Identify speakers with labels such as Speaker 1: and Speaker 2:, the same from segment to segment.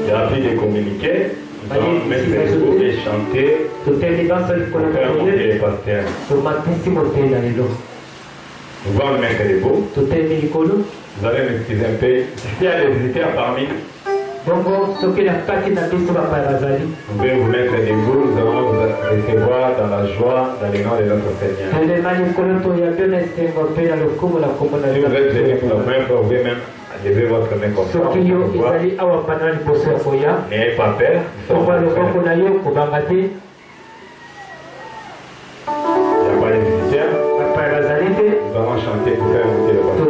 Speaker 1: Il a pris des communiqués. Nous allons mettre debout et chanter pour faire monter les pasteurs. Nous allons mettre debout. Vous allez m'excuser un peu. S'il y a des visiteurs parmi nous, vous pouvez vous mettre debout. Nous allons vous recevoir dans la joie, dans le nom de notre Seigneur. Si vous êtes venu pour la première fois, vous pouvez même lever votre main comme ça. N'ayez pas peur. Il n'y a pas de visiteurs. Nous allons chanter pour faire monter le pasteur.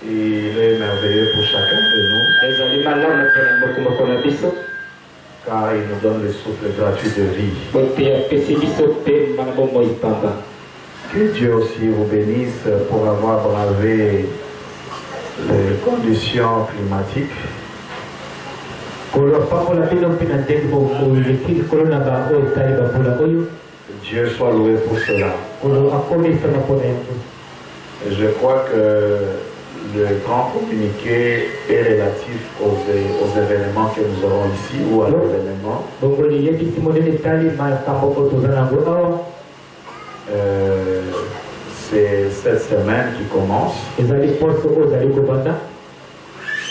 Speaker 2: Il est merveilleux pour chacun de nous, car il nous donne le souffle gratuit de vie. Que Dieu aussi vous bénisse pour avoir bravé les conditions climatiques. Dieu soit loué pour cela. Et je crois que le grand communiqué est relatif aux événements que nous aurons ici ou à l'événement. C'est cette semaine qui commence.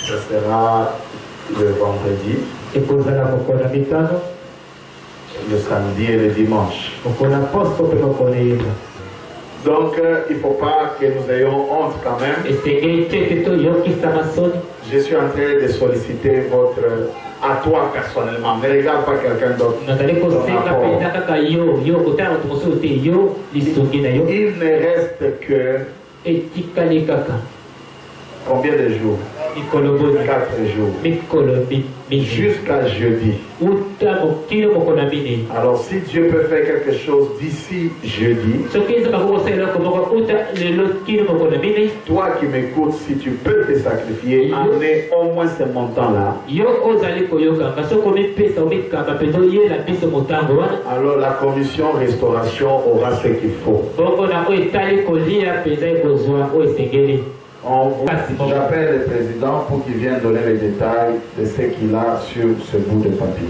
Speaker 2: Ce sera le vendredi, le samedi et le dimanche. Donc il ne faut pas que nous ayons honte quand même. Je suis en train de solliciter votre... à toi personnellement, ne regarde pas quelqu'un d'autre. Il ne reste que... combien de jours? 4 jours. Jusqu'à jeudi. Alors si Dieu peut faire quelque chose d'ici jeudi, toi qui m'écoutes, si tu peux te sacrifier, amener au moins ce montant-là. Alors la commission restauration aura ce qu'il faut. J'appelle le président pour qu'il vienne donner les détails de ce qu'il a sur ce bout de papier.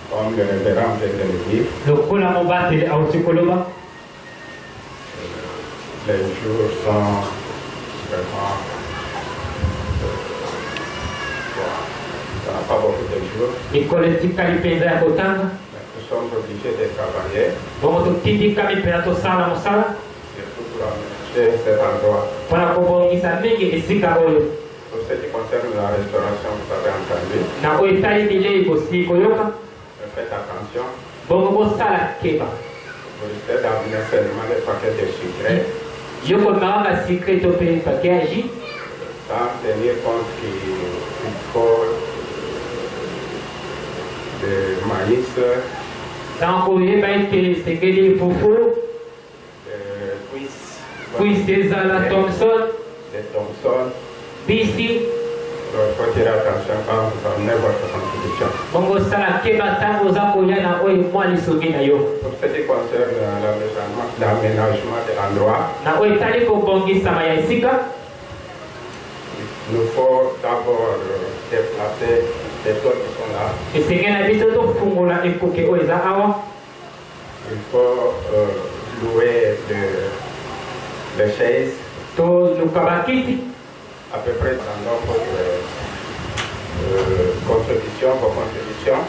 Speaker 1: Comme le révérend vient de le dire, les jours sont vraiment... ça n'a pas beaucoup de jours. Mais nous sommes obligés de travailler. Surtout pour aménager cet endroit. Pour ce qui concerne la restauration, vous avez entendu. Faites attention. Vous risquez d'amener seulement des paquets de sucre. Sans tenir compte qu'il faut de maïs, des Thompson. Il faut tirer attention quand vous amenez votre contribution. Pour ce qui concerne l'aménagement de l'endroit, il nous faut d'abord déplacer les tôles qui sont là. Il faut louer des chaises. À peu près dans votre contribution, vos contributions.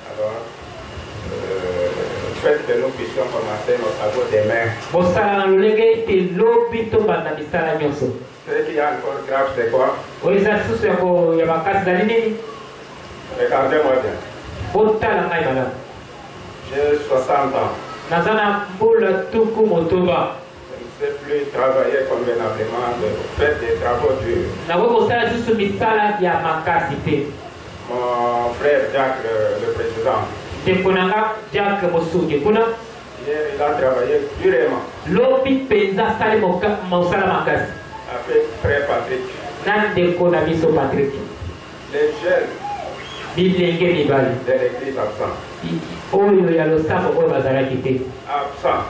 Speaker 1: Alors, faites que nous puissions commencer nos travaux demain. Ce qui est encore grave, c'est quoi? Regardez-moi bien. J'ai 60 ans. Je ne sais plus travailler convenablement, faire des travaux durs. Mon frère Jacques, le président, hier il a travaillé durement. Avec frère Patrick. Les jeunes de l'église absents. Absents.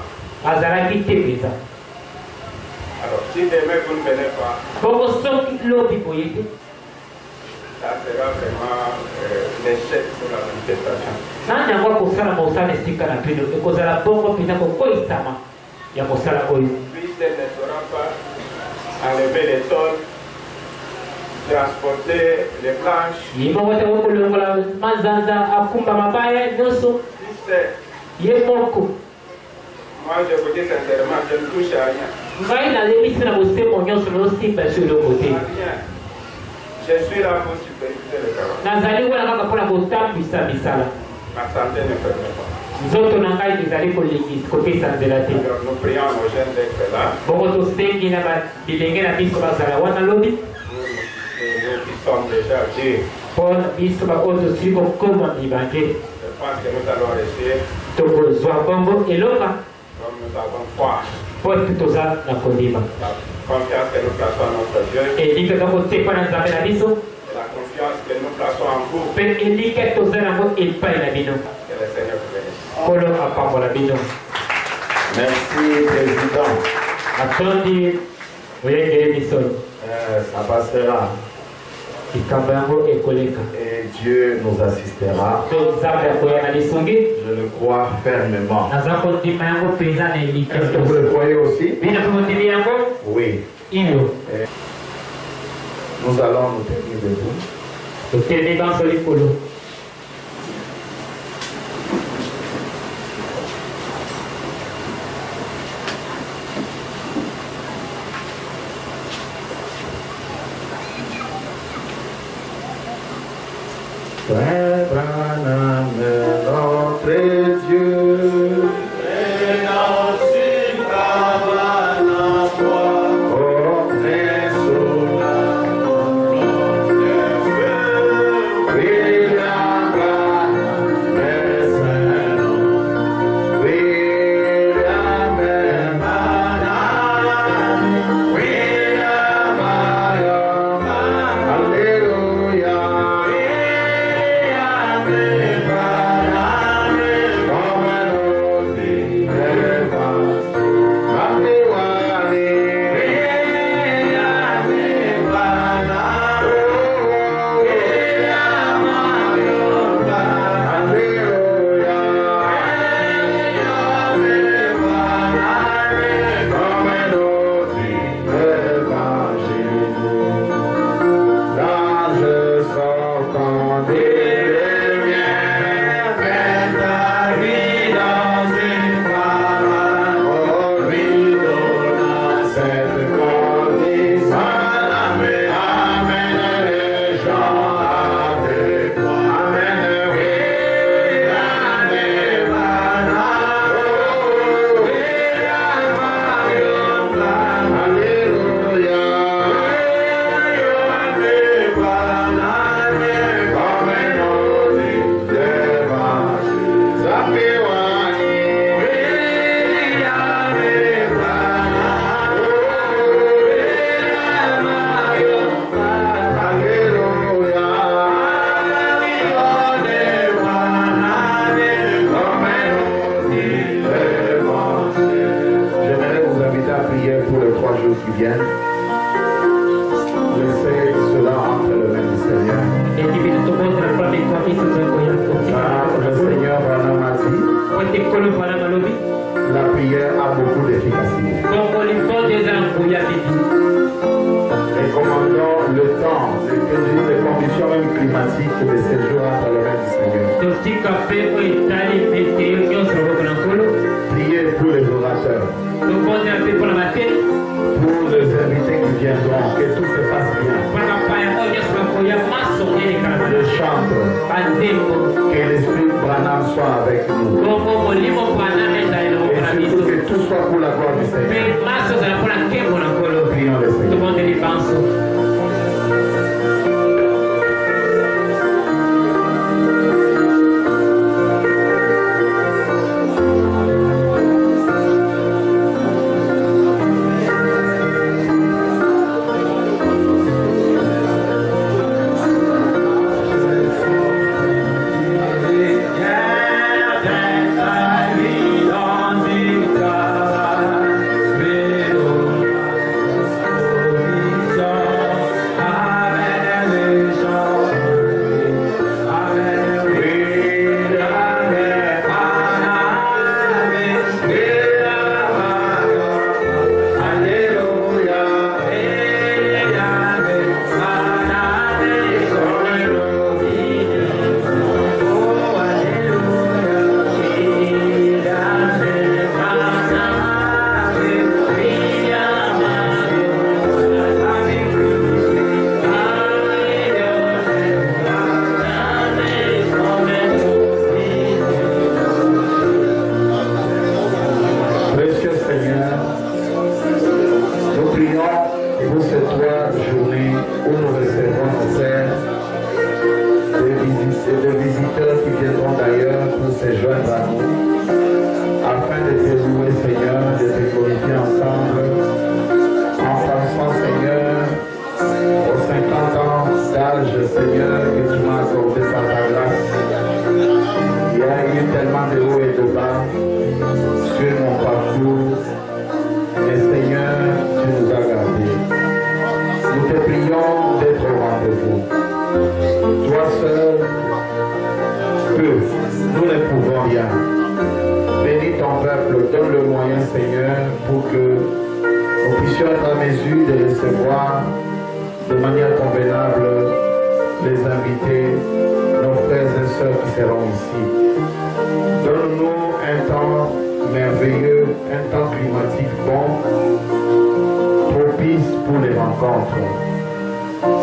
Speaker 1: Alors, si demain vous ne venez pas, ça sera vraiment l'échec pour la manifestation. Puisqu'elle ne saura pas enlever les sols, transporter les planches, moi je vous dis sincèrement, je ne touche à rien. Rien. Je suis là pour superviser le travail. Ma santé ne permet pas. Alors nous prions nos jeunes d'être là. Nous qui sommes déjà durs. Je pense que nous allons réussir. Comme nous avons foi. La confiance que nous plaçons en notre Dieu. Et la confiance que nous plaçons en vous. Que le Seigneur vous bénisse.
Speaker 2: Merci, Président. Ça passera. Et Dieu nous assistera. Je le crois fermement. Est-ce que vous le croyez aussi? Oui. Nous allons nous tenir debout. Branham viennent. Laissez cela entre les mains du Seigneur. Car le Seigneur Branham a dit, la prière a beaucoup d'efficacité. Et commandons le temps, les conditions même climatiques de séjour entre les mains du Seigneur. Priez pour les orateurs, pour les invités qui viendront, que tout se passe bien. Les chantres, que l'Esprit Branham soit avec nous. Et surtout que tout soit pour la gloire du Seigneur. Prions le Seigneur.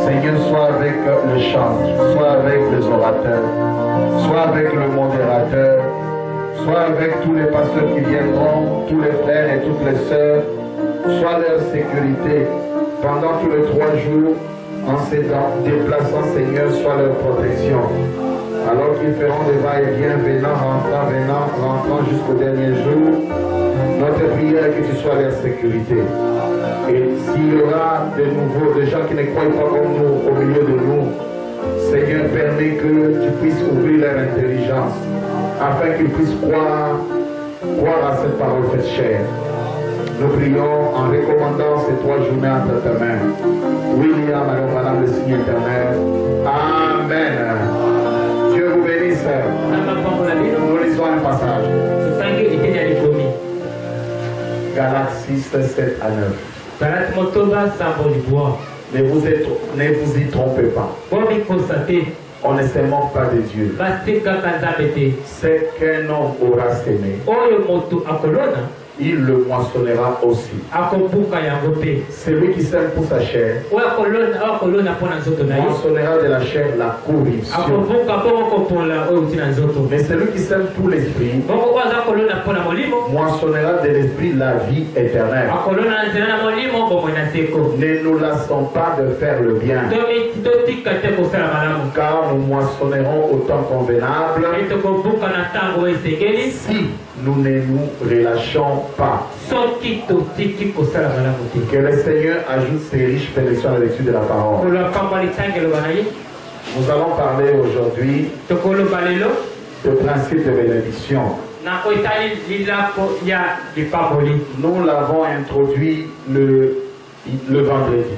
Speaker 2: Seigneur, sois avec le chantre, sois avec les orateurs, sois avec le modérateur, sois avec tous les pasteurs qui viendront, tous les frères et toutes les sœurs, sois leur sécurité pendant tous les 3 jours, en se déplaçant, Seigneur, sois leur protection. Alors qu'ils feront des va-et-vient, venant, rentrant jusqu'au dernier jour, notre prière est que tu sois leur sécurité. Et s'il y aura de nouveau des gens qui ne croient pas comme nous au milieu de nous, Seigneur, permets que tu puisses ouvrir leur intelligence afin qu'ils puissent croire à cette parole faite chair. Nous prions en recommandant ces 3 journées entre ta main. William, alors Madame le signe éternel. Amen. Dieu vous bénisse. Nous lisons un passage. Galates 6, 7 à 9. Ne vous y trompez pas. On ne se moque pas de Dieu. C'est qu'un homme aura semé, il le moissonnera aussi. Celui qui sème pour sa chair moissonnera de la chair la corruption. Mais celui qui sème pour l'esprit moissonnera de l'esprit la vie éternelle. Ne nous lassons pas de faire le bien, car nous moissonnerons au temps convenable si nous ne nous relâchons pas. Que le Seigneur ajoute ses riches bénédictions à la lecture de la parole. Nous allons parler aujourd'hui de principe de bénédiction. Nous l'avons introduit le le vendredi.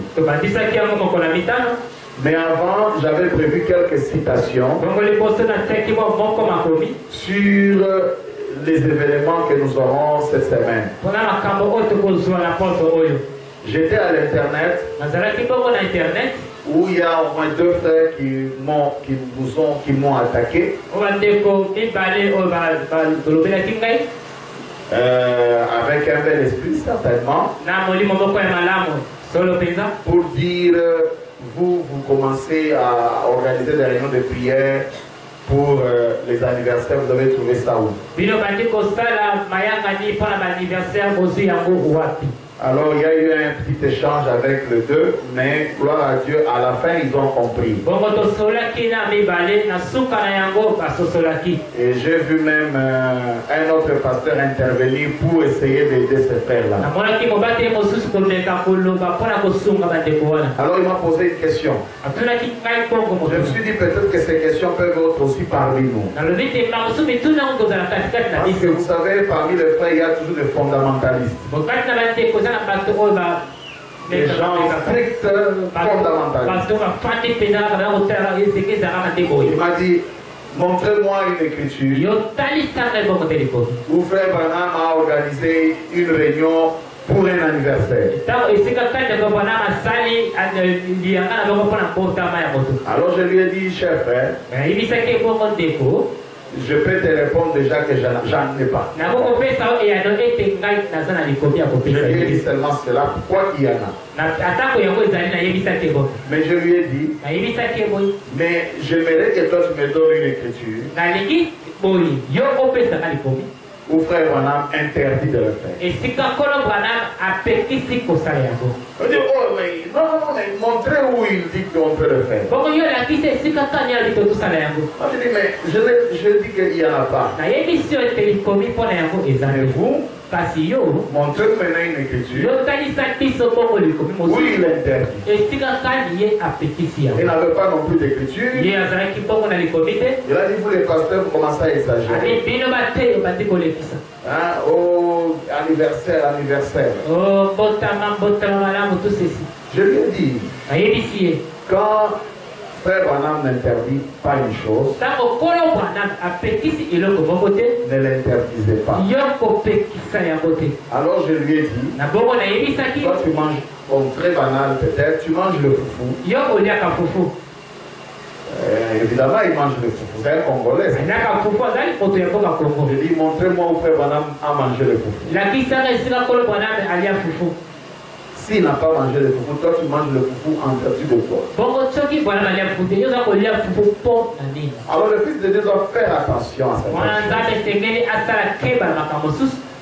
Speaker 2: Mais avant, j'avais prévu quelques citations sur les événements que nous aurons cette semaine. J'étais à l'internet où il y a au moins 2 frères qui m'ont attaqué. Avec un bel esprit certainement. Pour dire, vous commencez à organiser des réunions de prière pour les anniversaires, vous avez trouvé ça où? Alors il y a eu un petit échange avec les deux, mais gloire à Dieu, à la fin ils ont compris. Et j'ai vu même un autre pasteur intervenir pour essayer d'aider ces frères-là. Alors il m'a posé une question. Je me suis dit peut-être que ces questions peuvent être aussi parmi nous. Parce que vous savez, parmi les frères, il y a toujours des fondamentalistes. Des gens stricts fondamentalistes. Il m'a dit, montrez-moi une écriture où Frère Branham a organisé une réunion pour un anniversaire. Alors je lui ai dit, cher frère, je peux te répondre déjà que j'en ai pas. Je lui ai dit seulement cela, pourquoi il y en a. Mais je lui ai dit, mais j'aimerais que toi tu me donnes une écriture où Frère Branham interdit de le faire. On dit, oh mais non, mais montrez où il dit qu'on peut le faire. On dit, mais je dis qu'il n'y en a pas. Mais vous, montrez maintenant une écriture où il interdit. Il n'avait pas non plus d'écriture. Il a dit, vous les pasteurs, vous commencez à exagérer. Hein? Oh, anniversaire. Je lui ai dit, quand Frère Branham n'interdit pas une chose, ne l'interdisez pas. Alors je lui ai dit, toi tu manges, bon, très banal peut-être, tu manges le foufou. Évidemment, il mange le foufou. C'est un Congolais. Je dis, montrez-moi où Frère Branham a mangé le foufou. S'il n'a pas mangé le foufou, toi tu manges le foufou en vertu de quoi? Alors le Fils de Dieu doit faire attention à ça.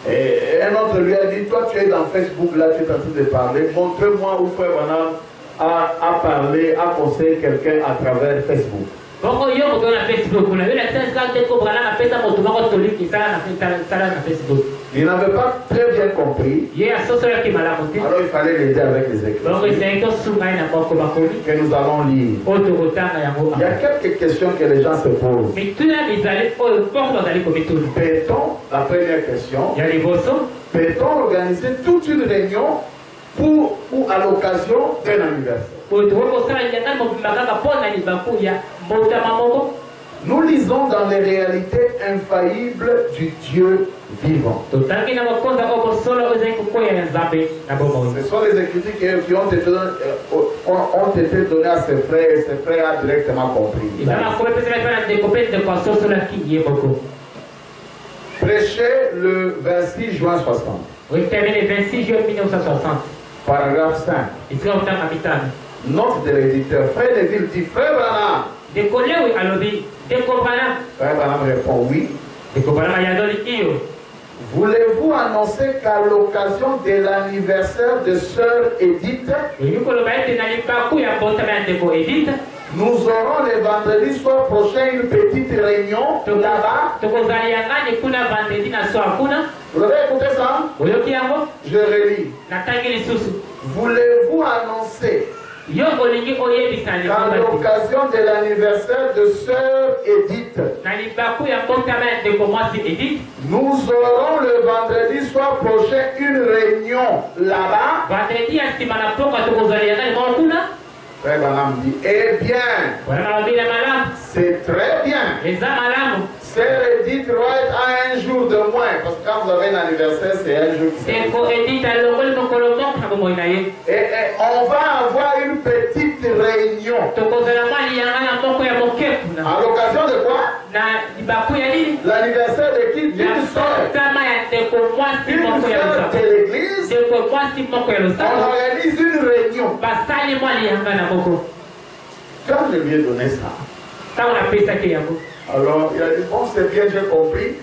Speaker 2: Et un autre lui a dit, toi tu es dans Facebook, là tu es en train de parler, montre-moi où Frère Branham a parlé, a conseillé quelqu'un à travers Facebook. Il n'avait pas très bien compris. Alors il fallait l'aider avec les écritures que nous allons lire. Il y a quelques questions que les gens se posent. Peut-on, la première question, peut-on organiser toute une réunion pour ou à l'occasion d'un anniversaire? Nous lisons dans les réalités infaillibles du Dieu vivant. Ce sont les écritures qui ont été données à ses frères et ses frères ont directement compris. Prêché le 26 juin 60. Paragraphe 5. Note de l'éditeur. Frère Neville dit, Frère Branham. Frère Branham répond oui. Voulez-vous annoncer qu'à l'occasion de l'anniversaire de Sœur Edith, nous aurons le vendredi soir prochain une petite réunion là-bas? Vous avez écouté ça? Je relis. Voulez-vous annoncer à l'occasion de l'anniversaire de sœur Edith, nous aurons le vendredi soir prochain une réunion là-bas. Frère Branham dit, eh bien, c'est très bien. Sœur Edith doit être à un jour de moins, parce que quand vous avez un anniversaire, c'est un jour. Et on va avoir une petite réunion. À l'occasion de quoi? L'anniversaire de qui? D'une sœur. Une sœur de l'église. On organise une réunion. Quand je lui ai donné ça, alors il a dit, bon, c'est bien, j'ai compris.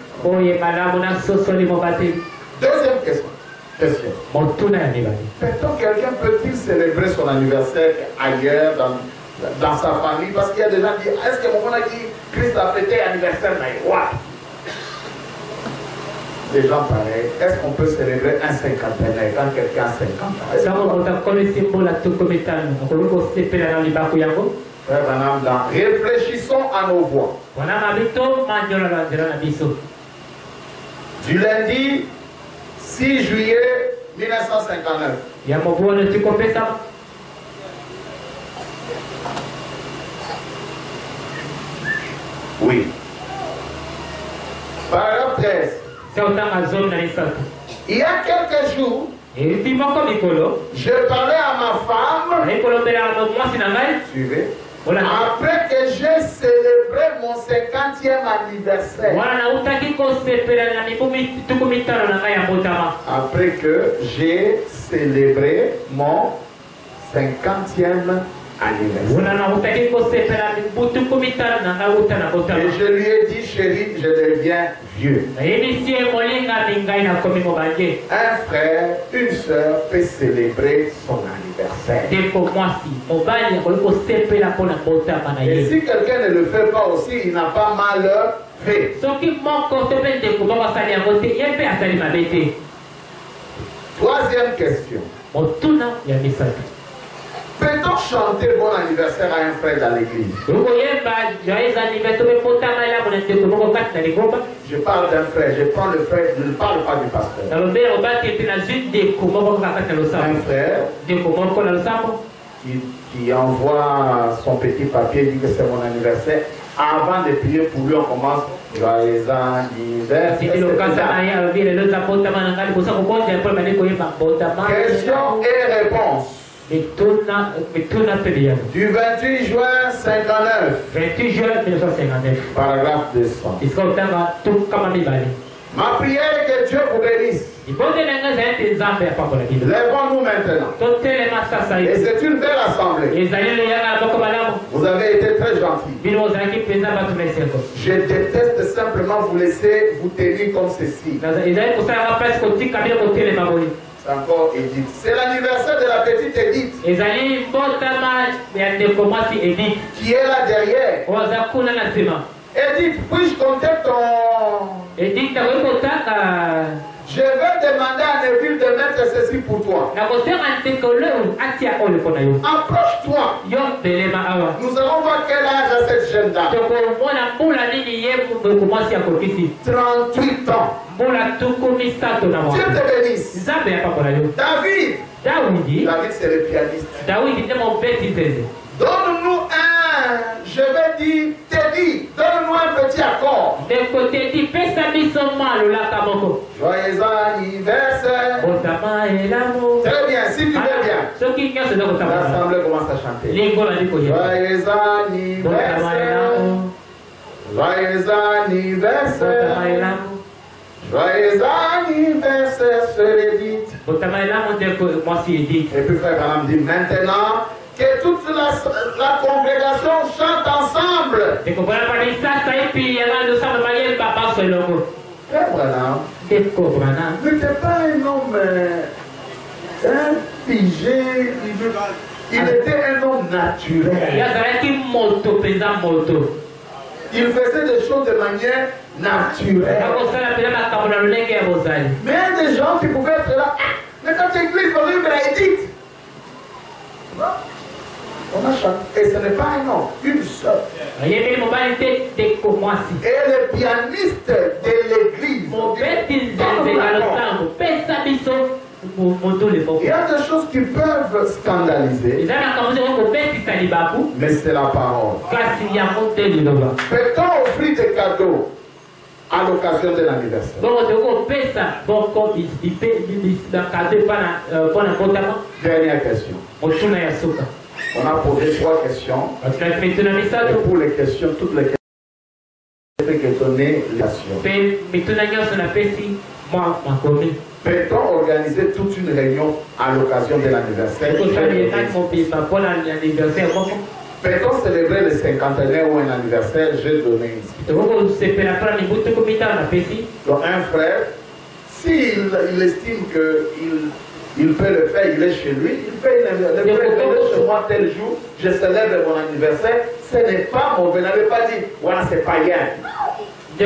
Speaker 2: Deuxième question. Peut-on quelqu'un peut-il célébrer son anniversaire ailleurs, dans sa famille? Parce qu'il y a des gens qui disent, est-ce que mon a dit Christ a fêté l'anniversaire? Des gens pareils, est-ce qu'on peut célébrer un cinquantenaire quand quelqu'un a 50 ans? Frère Branham, réfléchissons à nos voix. Du lundi 6 juillet 1959. Oui. Paragraphe 13. Il y a quelques jours, je parlais à ma femme. Suivez. Après que j'ai célébré mon 50e anniversaire. Après que j'ai célébré mon 50e anniversaire. Et je lui ai dit, chérie, je deviens vieux. Un frère, une soeur peut célébrer son anniversaire. Et si quelqu'un ne le fait pas aussi, il n'a pas mal fait. Troisième question. Peut-on chanter bon anniversaire à un frère dans l'église? Je parle d'un frère, je prends le frère, je ne parle pas du pasteur. Un frère qui envoie son petit papier, dit que c'est mon anniversaire. Avant de prier pour lui, on commence joyeux anniversaire. Question et réponse. Du 28 juin 59. Paragraphe 200. Ma prière est que Dieu vous bénisse. Lèvons-nous maintenant. Et c'est une belle assemblée. Vous avez été très gentils. Je déteste simplement vous laisser vous tenir comme ceci. C'est encore Edith. C'est l'anniversaire de la petite Edith. Qui est là derrière. Edith, puis-je compter ton... Je vais demander à Neville de mettre ceci pour toi. Approche-toi. Nous allons voir quel âge a cette jeune dame. 38 ans. Dieu te bénisse. David. David, c'est le pianiste. Donne-nous un, je vais dire, Teddy, donne-nous un petit accord. Joyeux anniversaire. Très bien, si tu veux bien. L'assemblée commence à chanter. Joyeux anniversaire. Joyeux anniversaire. Joyeux anniversaire, sœur Edith. Et puis frère Branham dit maintenant que toute la congrégation chante ensemble. Frère Branham n'était pas un homme figé, il était un homme naturel. Il faisait des choses de manière naturelle. Mais il y a des gens qui pouvaient être là. Mais quand l'église va vivre à Edith, On a chanté. Et ce n'est pas un nom, une seule.
Speaker 3: Et
Speaker 2: le pianiste de l'église. Il y a des choses qui peuvent scandaliser. Mais c'est la parole. Peut-on offrir des cadeaux à l'occasion de l'anniversaire? Dernière question. On a posé 3 questions. Et pour les questions, toutes les questions que donner l'action. Peut-on organiser toute une réunion à l'occasion de l'anniversaire? Peut-on célébrer le 50e ou un anniversaire? J'ai donné ici. Donc un frère, s'il estime qu'il peut le faire, il est chez lui, il fait le frère chez moi tel jour, je célèbre mon anniversaire, ce n'est pas mon, vous n'avez pas dit, voilà c'est païen. S'il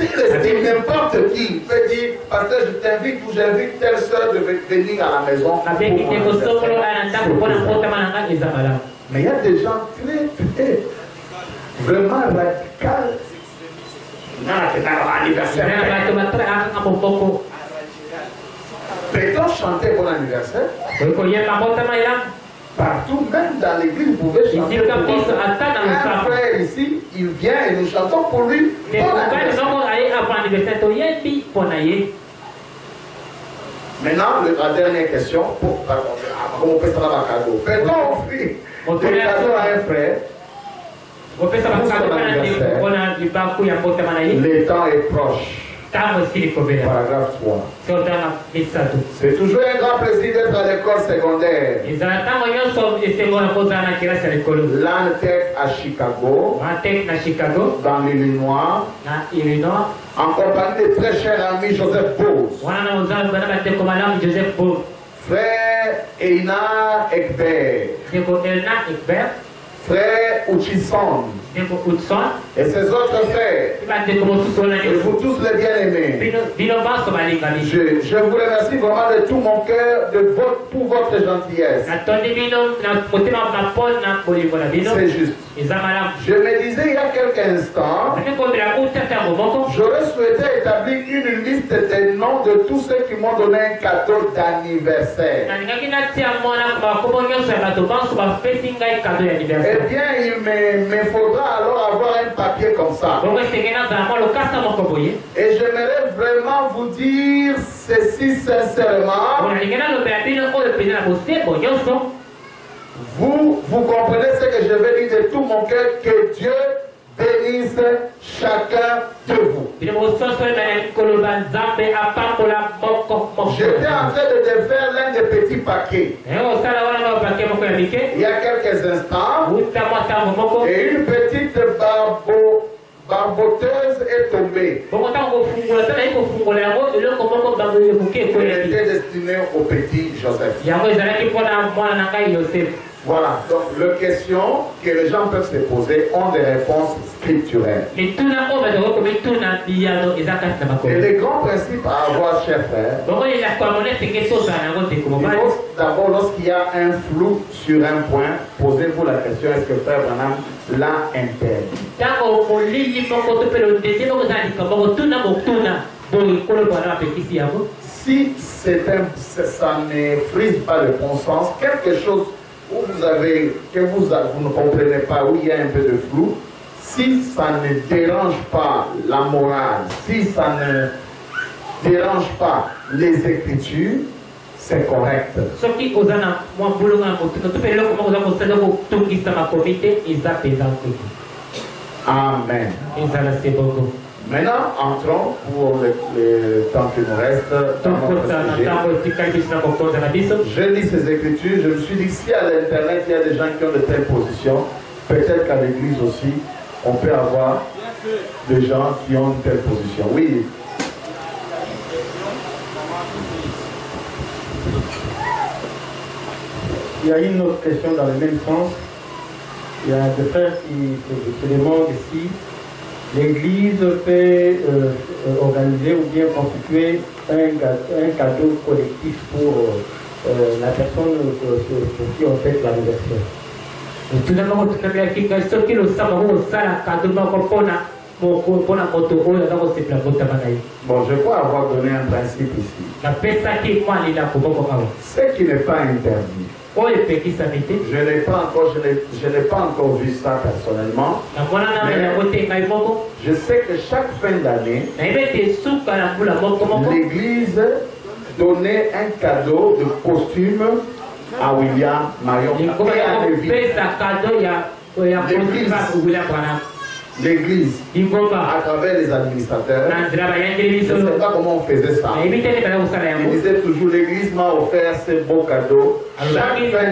Speaker 2: estime n'importe qui, il peut dire, pasteur, je t'invite ou j'invite telle soeur de venir à la maison. Mais il y a des gens très, vraiment radicaux. Peut-on chanter bon anniversaire? Partout, même dans l'église, vous pouvez chanter. Un frère ici, il vient et nous chantons pour lui. Maintenant, la dernière question, peut-on offrir des cadeaux à un frère? Le temps est proche. Paragraphe 3. C'est toujours un grand plaisir d'être à l'école secondaire. L'Antec à Chicago, dans l'Illinois, en compagnie de très cher ami Joseph Bose. Frère Eina Ekber. Frère Uchison et ses autres frères, et vous tous les bien-aimés, je vous remercie vraiment de tout mon cœur pour votre gentillesse. C'est juste. Je me disais il y a quelques instants, j'aurais souhaité établir une liste des noms de tous ceux qui m'ont donné un cadeau d'anniversaire. Eh bien, il me faudra alors avoir un papier comme ça. Et j'aimerais vraiment vous dire ceci sincèrement. Vous comprenez ce que je veux dire de tout mon cœur, que Dieu bénisse chacun de vous. J'étais en train de défaire l'un des petits paquets. Il y a quelques instants, et une petite barboteuse est tombée. Elle était destinée au petit Joseph. Voilà, donc les questions que les gens peuvent se poser ont des réponses scripturelles. Et les grands principes à avoir, chers frères, il faut d'abord, lorsqu'il y a un flou sur un point, posez-vous la question, est-ce que frère Branham l'a interdit? Si ça ne frise pas le bon sens, quelque chose où vous ne comprenez pas, où il y a un peu de flou, si ça ne dérange pas la morale, si ça ne dérange pas les Écritures, c'est correct. Amen. Maintenant, entrons pour le temps qui nous reste dans notre sujet. Je lis ces Écritures, je me suis dit, si à l'Internet il y a des gens qui ont de telles positions, peut-être qu'à l'Église aussi, on peut avoir des gens qui ont de telles positions. Oui.
Speaker 4: Il y a une autre question dans le même sens. Il y a des frères qui se demandent si l'Église peut organiser ou bien constituer un cadeau collectif pour la personne pour qui on fait l'anniversaire.
Speaker 2: Bon, je crois avoir donné un principe ici. Ce qui n'est pas interdit. Je n'ai pas encore vu ça personnellement. Je sais que chaque fin d'année, l'église donnait un cadeau de costume à William Marion et à Lévi. L'église, à travers les administrateurs, je ne sais pas comment on faisait ça. Ils disaient toujours, l'église m'a offert ces beaux cadeaux chaque fin d'année.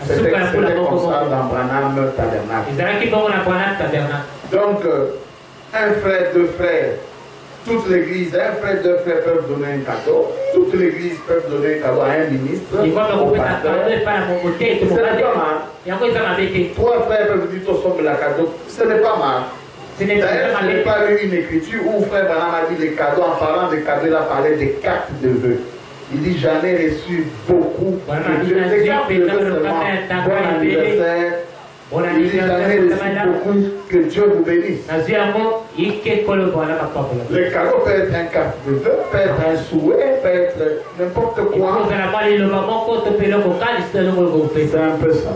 Speaker 2: C'était comme ça dans Branham Tabernacle. Donc, un frère, deux frères, toute l'église, un frère, deux frères peuvent donner un cadeau. Toute l'église peut donner un cadeau à un ministre, au pasteur. C'est pas mal. Trois frères peuvent dire tout somme la cadeau. Ce n'est pas mal. D'ailleurs, je n'ai pas lu une écriture où frère Branham a dit les cadeaux. En parlant des cadeaux, il a parlé des cartes de vœux. Il dit j'en ai reçu beaucoup. Des cartes de vœux seulement. Bon anniversaire. Il dit j'en ai reçu beaucoup. Que Dieu vous bénisse. Le cadeau peut être un carte de vœu, peut être un souhait, peut être n'importe quoi. C'est un peu ça.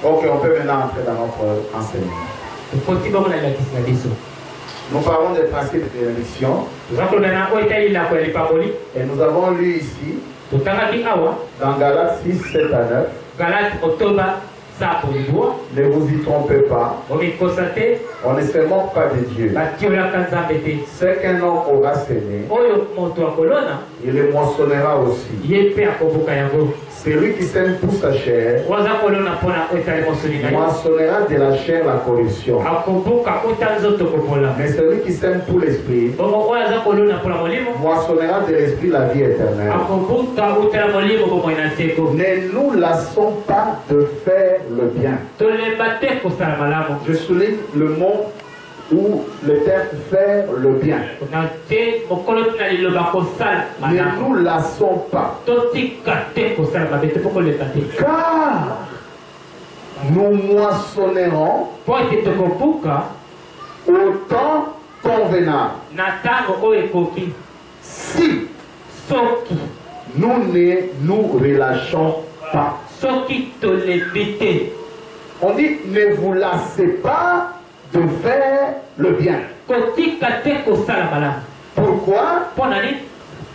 Speaker 2: Ok, on peut maintenant entrer dans notre enseignement. Nous parlons des principes de l'émission. Et nous avons lu ici, dans Galates 6, 7 à 9. Ne vous y trompez pas. On ne se moque pas de Dieu. Ce qu'un homme aura semé, il le moissonnera aussi. Celui qui sème pour sa chair moissonnera de la chair la corruption. Mais celui qui sème pour l'esprit moissonnera de l'esprit la vie éternelle. Ne nous lassons pas de faire le bien. Je souligne le mot où le terme faire le bien. Ne nous lassons pas. Car nous moissonnerons au temps convenable. Si nous ne nous relâchons pas. On dit ne vous lassez pas de faire le bien. Pourquoi?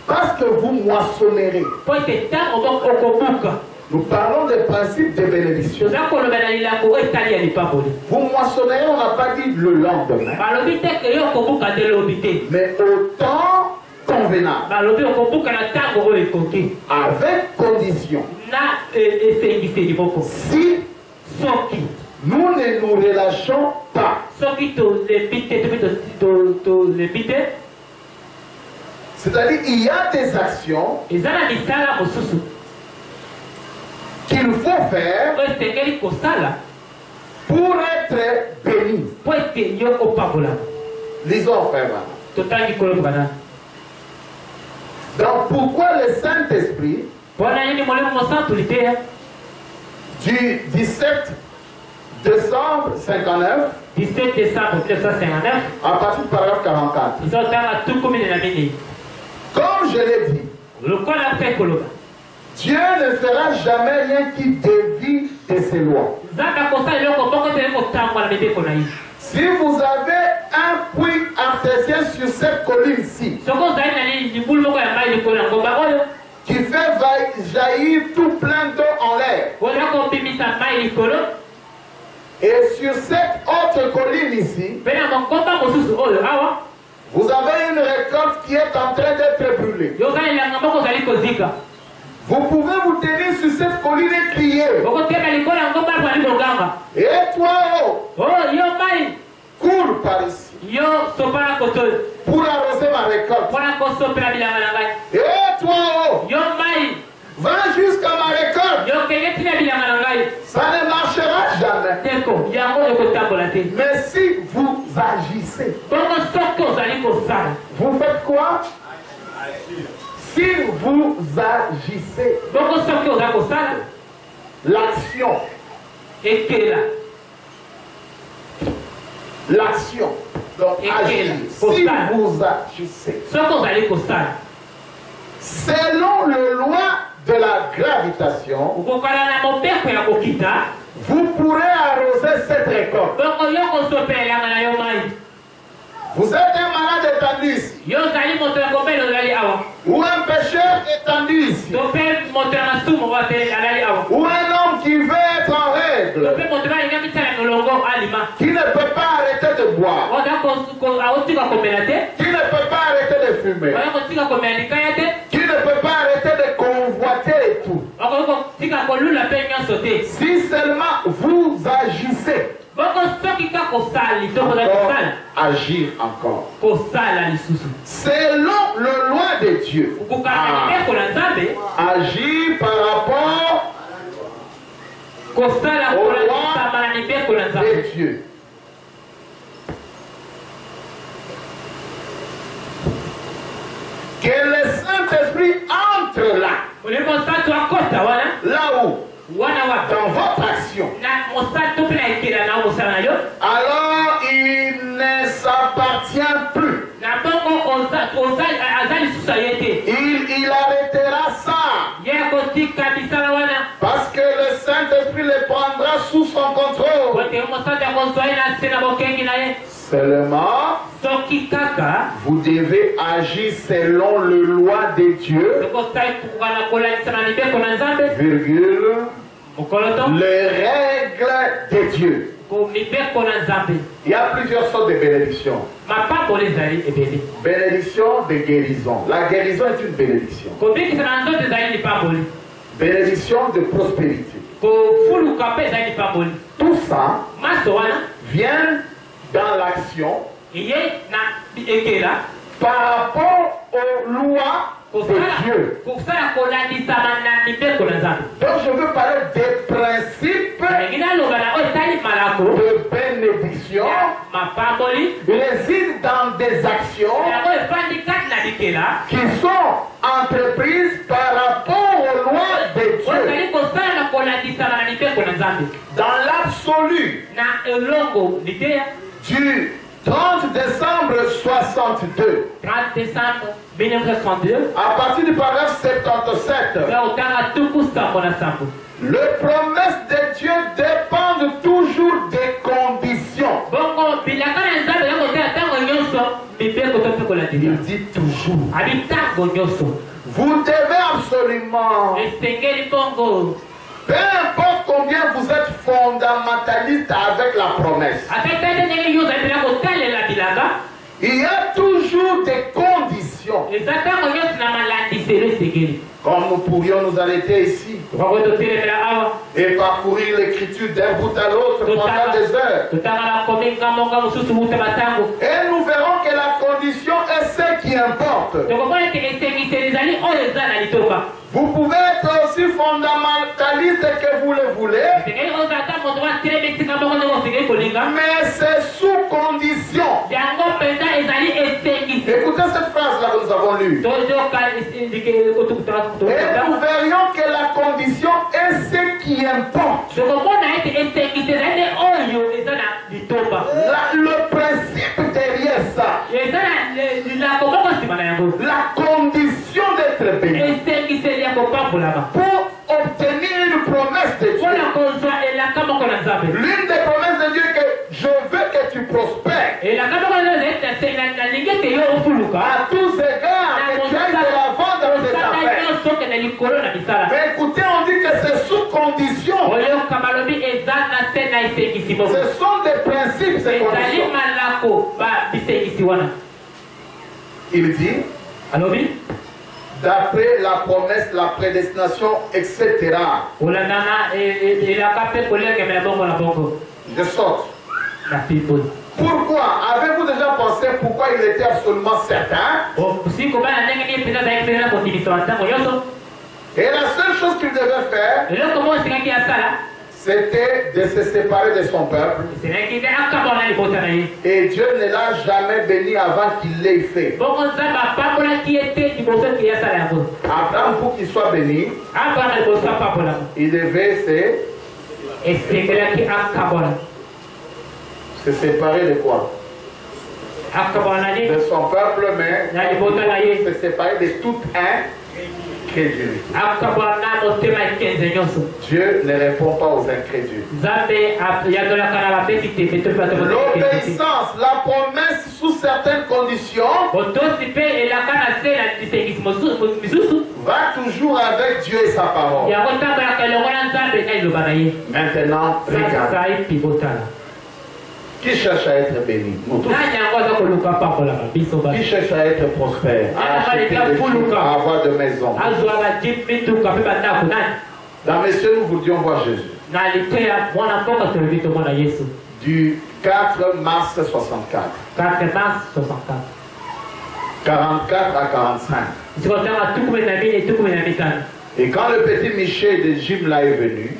Speaker 2: Parce que vous moissonnerez. Nous parlons des principes de bénédiction. Vous moissonnerez, on n'a pas dit le lendemain, mais au temps convenable. Avec condition. Si nous ne nous relâchons pas, c'est-à-dire il y a des actions qu'il faut faire pour être béni. Lisons, frère. Donc pourquoi le Saint-Esprit du 17 décembre 59,
Speaker 3: 17 décembre 1959,
Speaker 2: à partir du paragraphe 44, comme je l'ai dit, Dieu ne fera jamais rien qui dévie de ses lois. Si vous avez un puits artésien sur cette colline-ci, qui fait jaillir tout plein d'eau en l'air, et sur cette autre colline ici, vous avez une récolte qui est en train d'être brûlée. Vous pouvez vous tenir sur cette colline et crier. Et toi, cours par ici pour arroser ma récolte. Et toi, va jusqu'à ma récolte. Ça ne marchera jamais. Mais si vous agissez, vous faites quoi? Si vous agissez, l'action, l'action, donc agir, si vous agissez, selon le loi de la gravitation, vous pourrez arroser cette récolte. Vous êtes un malade étendu ici, ou un pécheur étendu ici, ou un homme qui veut être en règle, qui ne peut pas arrêter de boire, qui ne peut pas arrêter de fumer, qui ne peut pas arrêter de convoiter et tout. Si seulement vous agissez, agir encore selon le loi de Dieu, agir par rapport au loi de Dieu. Que le Saint-Esprit entre là où dans votre action, alors il ne s'appartient plus. Il arrêtera ça. Parce que le Saint-Esprit le prendra sous son contrôle. Seulement, vous devez agir selon le loi de Dieu, virgule, les règles de Dieu. Il y a plusieurs sortes de bénédictions. Bénédiction de guérison. La guérison est une bénédiction. Bénédiction de prospérité. Tout ça vient dans l'action par rapport aux lois de Dieu. Donc je veux parler des principes de bénédiction résident dans des actions qui sont entreprises par rapport aux lois de Dieu. Dans l'absolu, du 30 décembre 62, à partir du paragraphe 77, les promesses de Dieu dépendent toujours des conditions. Il dit toujours. Vous devez absolument, peu importe combien vous êtes fondamentaliste avec la promesse, il y a toujours des conditions. Comme nous pourrions nous arrêter ici et parcourir l'écriture d'un bout à l'autre pendant des heures. Et nous verrons que la condition est ce qui importe. Vous pouvez être aussi fondamentaliste que vous le voulez, mais c'est sous condition. Écoutez cette phrase-là que nous avons lue. Et nous verrions que la condition est ce qui importe. Le principe derrière ça, la condition d'être béni, pour obtenir une promesse de Dieu. L'une des promesses de Dieu est que je veux que tu prospères. À tous égards, que tu ailles de l'avant dans tes affaires. Mais écoutez, on dit que c'est sous condition. Ce sont des principes, ces conditions. Il dit, d'après la promesse, la prédestination, etc. De sorte. Pourquoi? Avez-vous déjà pensé pourquoi il était absolument certain? Et la seule chose qu'il devait faire, c'était de se séparer de son peuple. Et Dieu ne l'a jamais béni avant qu'il l'ait fait. Abraham, pour qu'il soit béni, il devait se séparer de quoi? De son peuple, mais se séparer de tout incrédulité. Dieu ne répond pas aux incrédules. L'obéissance, la promesse sous certaines conditions va toujours avec Dieu et sa parole. Maintenant, regarde. Qui cherche à être béni? Qui cherche à être prospère? À acheter des choses, à avoir de maisons. Dans messieurs, nous voulions voir Jésus. Du 4 mars 64. 44 à 45. Et quand le petit Michel de Jimla est venu,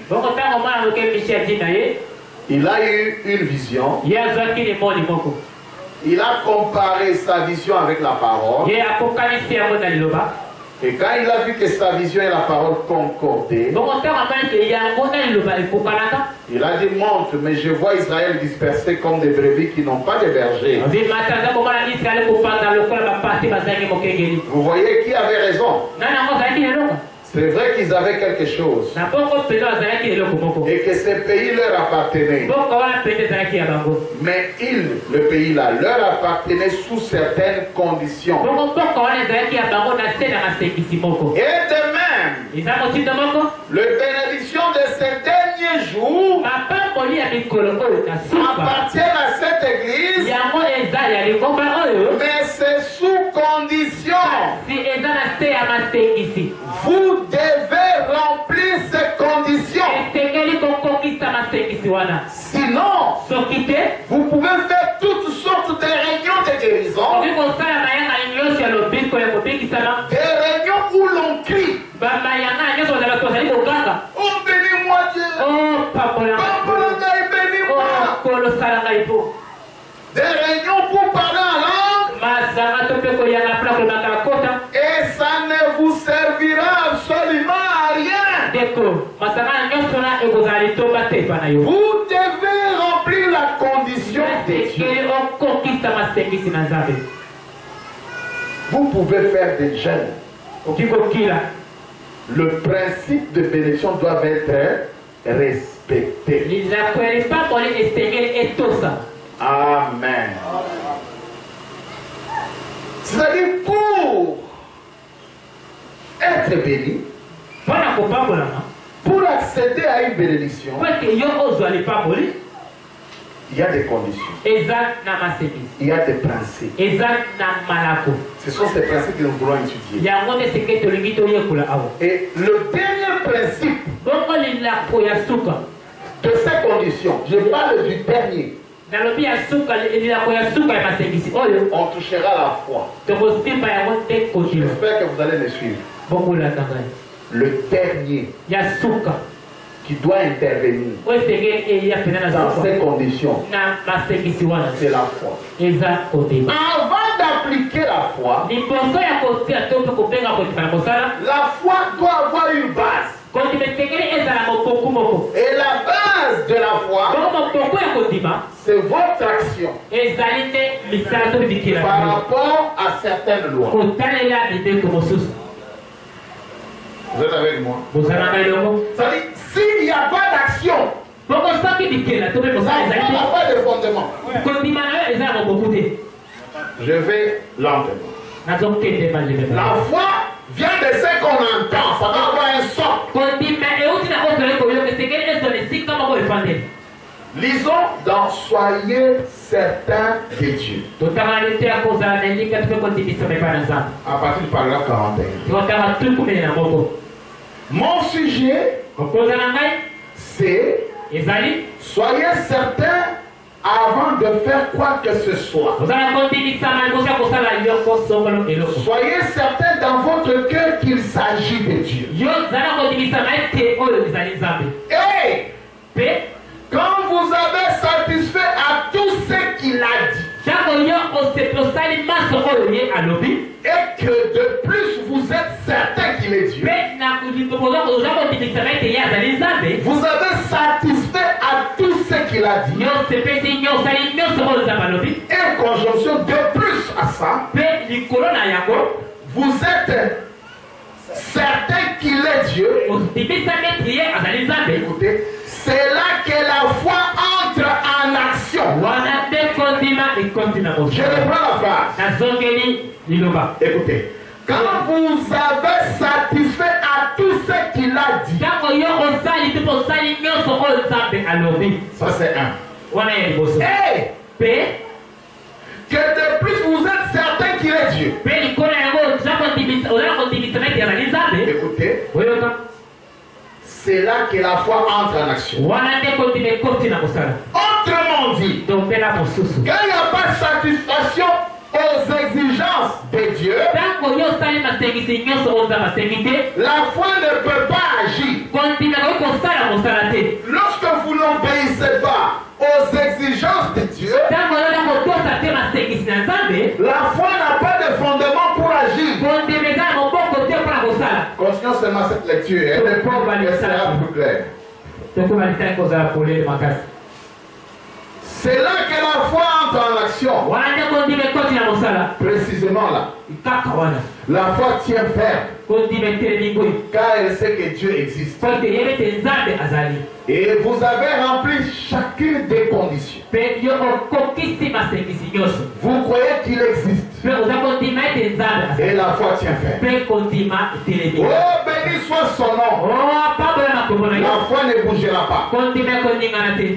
Speaker 2: il a eu une vision. Il a comparé sa vision avec la parole. Et quand il a vu que sa vision et la parole concordaient, il a dit, montre, mais je vois Israël dispersé comme des brebis qui n'ont pas de berger. Vous voyez qui avait raison? C'est vrai qu'ils avaient quelque chose et que ce pays leur appartenait. Mais le pays là, leur appartenait sous certaines conditions. Et de même, la bénédiction de ces derniers jours appartient à cette église, mais c'est sous condition. Vous devez remplir ces conditions. Sinon, vous pouvez faire toutes sortes de réunions de guérison. Des réunions où l'on crie. Oh, bénis-moi Dieu. Oh, Papa, bénis-moi. Des réunions pour parler en langue. Et ça ne vous servira absolument à rien. Vous devez remplir la condition de Dieu. Vous pouvez faire des jeûnes. Le principe de bénédiction doit être respecté. Amen. C'est-à-dire pour être béni, pour accéder à une bénédiction, il y a des conditions. Il y a des principes. Ce sont ces principes que nous voulons étudier. Et le dernier principe de ces conditions, je parle du dernier. On touchera la foi. J'espère que vous allez me suivre. Le dernier qui doit intervenir dans ces conditions, c'est la foi. Avant d'appliquer la foi, la foi doit avoir une base. Et la base de la foi, c'est votre action par rapport à certaines lois. Vous êtes avec moi? C'est-à-dire, s'il n'y a pas d'action, la foi n'a pas de fondement. Je vais lentement. La foi vient de ce qu'on entend, ça doit avoir un son. Lisons dans Soyez certains de Dieu. À partir du paragraphe 41. Mon sujet, c'est soyez certains avant de faire quoi que ce soit. Soyez certains dans votre cœur qu'il s'agit de Dieu. Et Quand vous avez satisfait à tout ce qu'il a dit, et que de plus vous êtes certain qu'il est Dieu, vous avez satisfait à tout ce qu'il a dit, et conjonction de plus à ça, vous êtes certain qu'il est Dieu. Écoutez, c'est là que la foi entre en action. Je reprends la phrase. Écoutez, quand vous avez satisfait à tout ce qu'il a dit, ça c'est un. Et que de plus vous êtes certain qu'il est Dieu. Écoutez, c'est là que la foi entre en action. Autrement dit, quand il n'y a pas de satisfaction aux exigences de Dieu, la foi ne peut pas agir. Lorsque vous n'obéissez pas aux exigences de Dieu, la foi n'a pas de fondement pour agir. Continuons seulement cette lecture, elle ne peut pas être plus claire. C'est là que la foi entre en action. Précisément là. La foi tient ferme. Car elle sait que Dieu existe. Et vous avez rempli chacune des conditions. Vous croyez qu'il existe. Et la foi tient ferme. Oh, béni soit son nom. La foi ne bougera pas.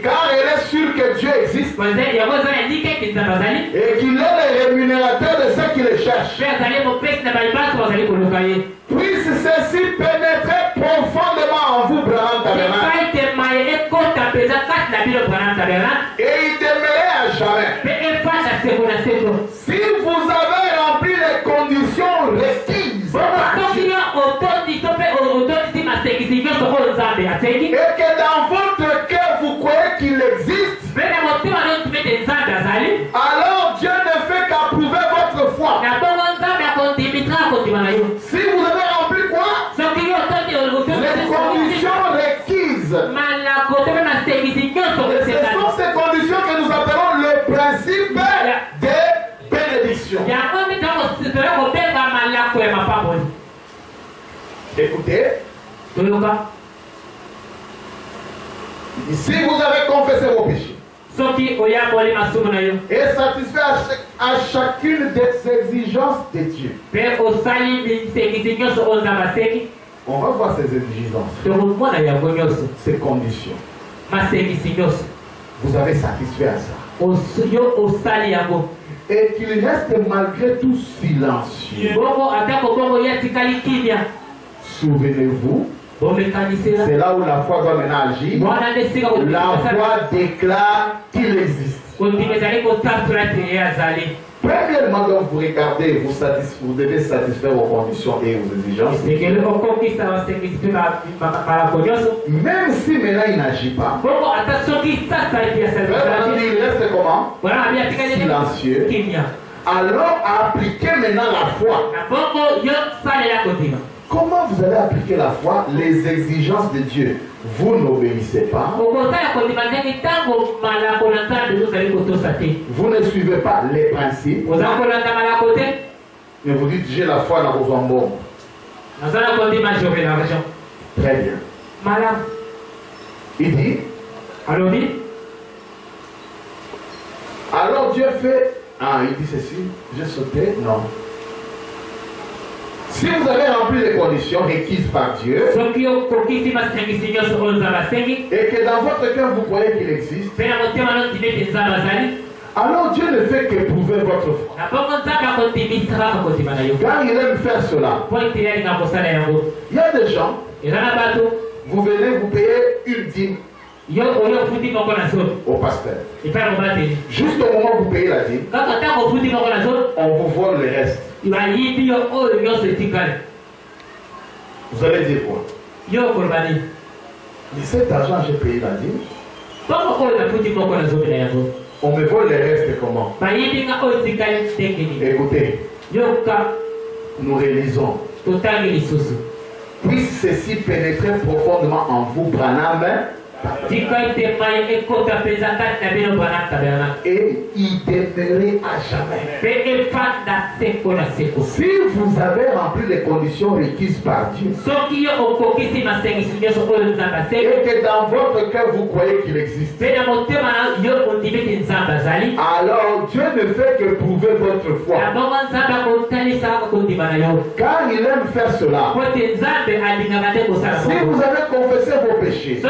Speaker 2: Car elle est sûre que Dieu existe. Et qu'il est le rémunérateur de ceux qui le cherchent. Puisse ceci pénétrer profondément en vous, Branham Tabernacle. Et il demeurait à jamais. Si vous avez rempli les conditions requises par Dieu, et que dans votre cœur vous croyez qu'il existe, alors Dieu ne fait qu'approuver votre foi. Si vous avez rempli quoi? Les conditions requises. Et ce sont ces conditions que nous appelons le principe de bénédiction. Écoutez, si vous avez confessé vos péchés et satisfait à chacune des exigences de Dieu, on va voir ces exigences, ces conditions. Vous avez satisfait à ça. Et qu'il reste malgré tout silencieux. Souvenez-vous, c'est là où la foi doit maintenant agir. La foi déclare qu'il existe. Premièrement, donc, vous regardez, vous devez satisfaire vos conditions et vos exigences. Même si maintenant il n'agit pas, il reste comment? Silencieux. Alors, appliquez maintenant la foi. Comment vous allez appliquer la foi? Les exigences de Dieu. Vous n'obéissez pas. Vous ne suivez pas les principes. Mais vous dites, j'ai la foi dans vos embaumes. Très bien. Il dit, alors Dieu fait, il dit ceci, j'ai sauté, non. Si vous avez rempli les conditions requises par Dieu, et que dans votre cœur vous croyez qu'il existe, alors Dieu ne fait qu'éprouver votre foi. Car il aime faire cela. Il y a des gens, vous venez vous payer une dîme au pasteur. Juste au moment où vous payez la dîme, on vous vole le reste. Vous allez dire quoi? Mais cet argent, j'ai payé la dîme.
Speaker 3: Comment on a foutu mon corps
Speaker 2: On me vole les restes comment? Écoutez, nous réalisons. Puisse ceci pénétrer profondément en vous, Branham, et y demeurer à jamais. Si vous avez rempli les conditions requises par Dieu, et que dans votre cœur vous croyez qu'il existe, alors Dieu ne fait que prouver votre foi. Car il aime faire cela. Si vous avez confessé vos péchés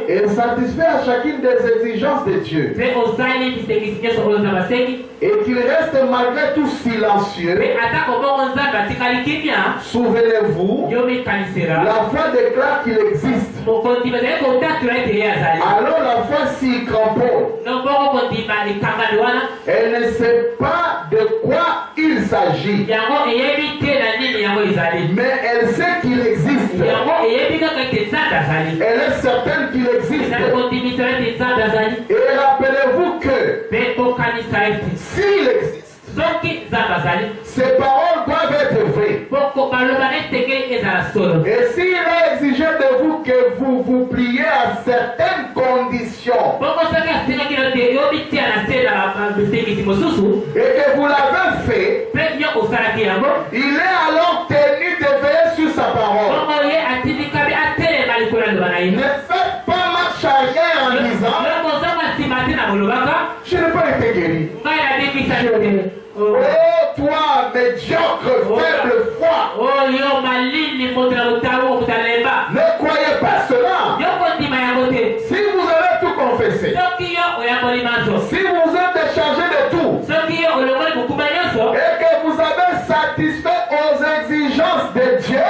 Speaker 2: et satisfait à chacune des exigences de Dieu, et qu'il reste malgré tout silencieux, souvenez-vous, la foi déclare qu'il existe. Alors la foi s'y cramponne. Elle ne sait pas de quoi il s'agit, mais elle sait qu'il existe. Elle est certaine qu'il existe. Et rappelez-vous que s'il existe, ces paroles doivent être vraies. Et s'il est exigé de vous que vous vous pliez à certaines conditions, et que vous l'avez fait, il est alors tenu de veiller sur sa parole. Ne faites pas marche arrière en disant je n'ai pas été guéri. Oh toi, médiocre, faible foi, ne croyez pas cela. Si vous avez tout confessé, si vous êtes déchargé de tout, et que vous avez satisfait aux exigences de Dieu,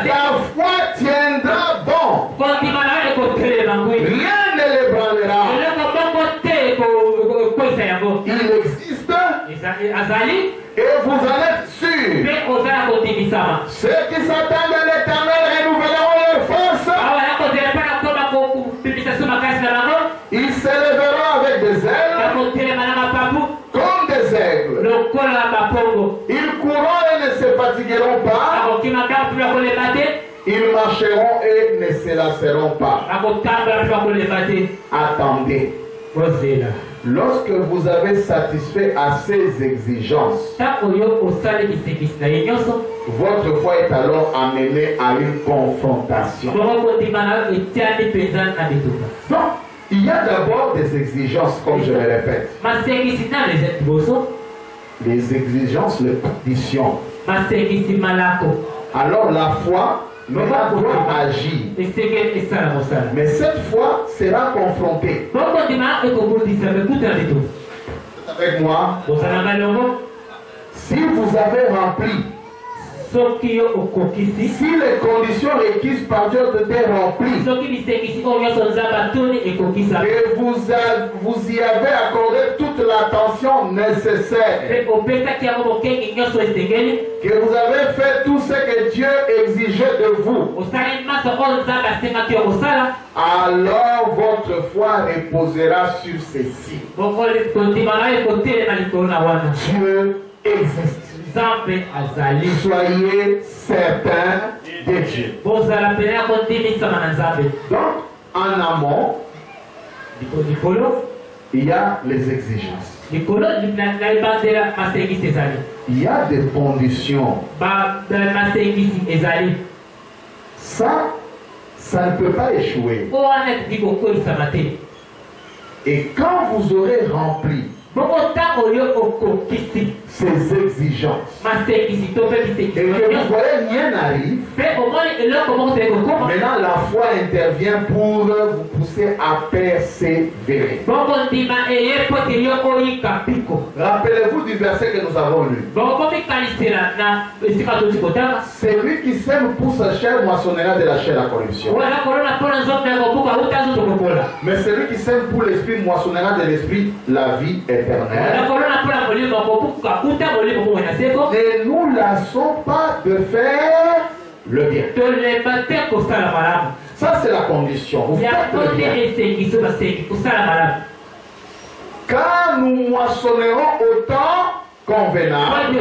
Speaker 2: la foi tiendra bon. Rien ne l'ébranlera. Il existe et vous en êtes sûrs. Ceux qui s'attendent à l'Éternel renouvelleront leur force. Ils s'élèveront avec des ailes comme des aigles. Ils courront et ne se fatigueront pas. Ils marcheront et ne se lasseront pas. Attendez. Lorsque vous avez satisfait à ces exigences, votre foi est alors amenée à une confrontation. Donc, il y a d'abord des exigences, comme je le répète. Les exigences, les conditions. Alors la foi doit agir. Mais cette foi sera confrontée. Avec moi, si vous avez rempli, si les conditions requises par Dieu étaient remplies, et vous y avez accordé toute l'attention nécessaire, que vous avez fait tout ce que Dieu exigeait de vous, alors votre foi reposera sur ceci. Dieu existe. Soyez certains de Dieu. Donc, en amont, il y a les exigences. Il y a des conditions. Ça ne peut pas échouer. Et quand vous aurez rempli ces exigences, et que vous voyez rien n'arrive, maintenant la foi intervient pour vous pousser à persévérer. Rappelez-vous du verset que nous avons lu. Celui qui sème pour sa chair moissonnera de la chair la corruption. Mais celui qui sème pour l'esprit moissonnera de l'esprit la vie éternelle. Ne nous lassons pas de faire le bien. Ça, c'est la condition. Vous faites le bien. Car nous moissonnerons au temps convenable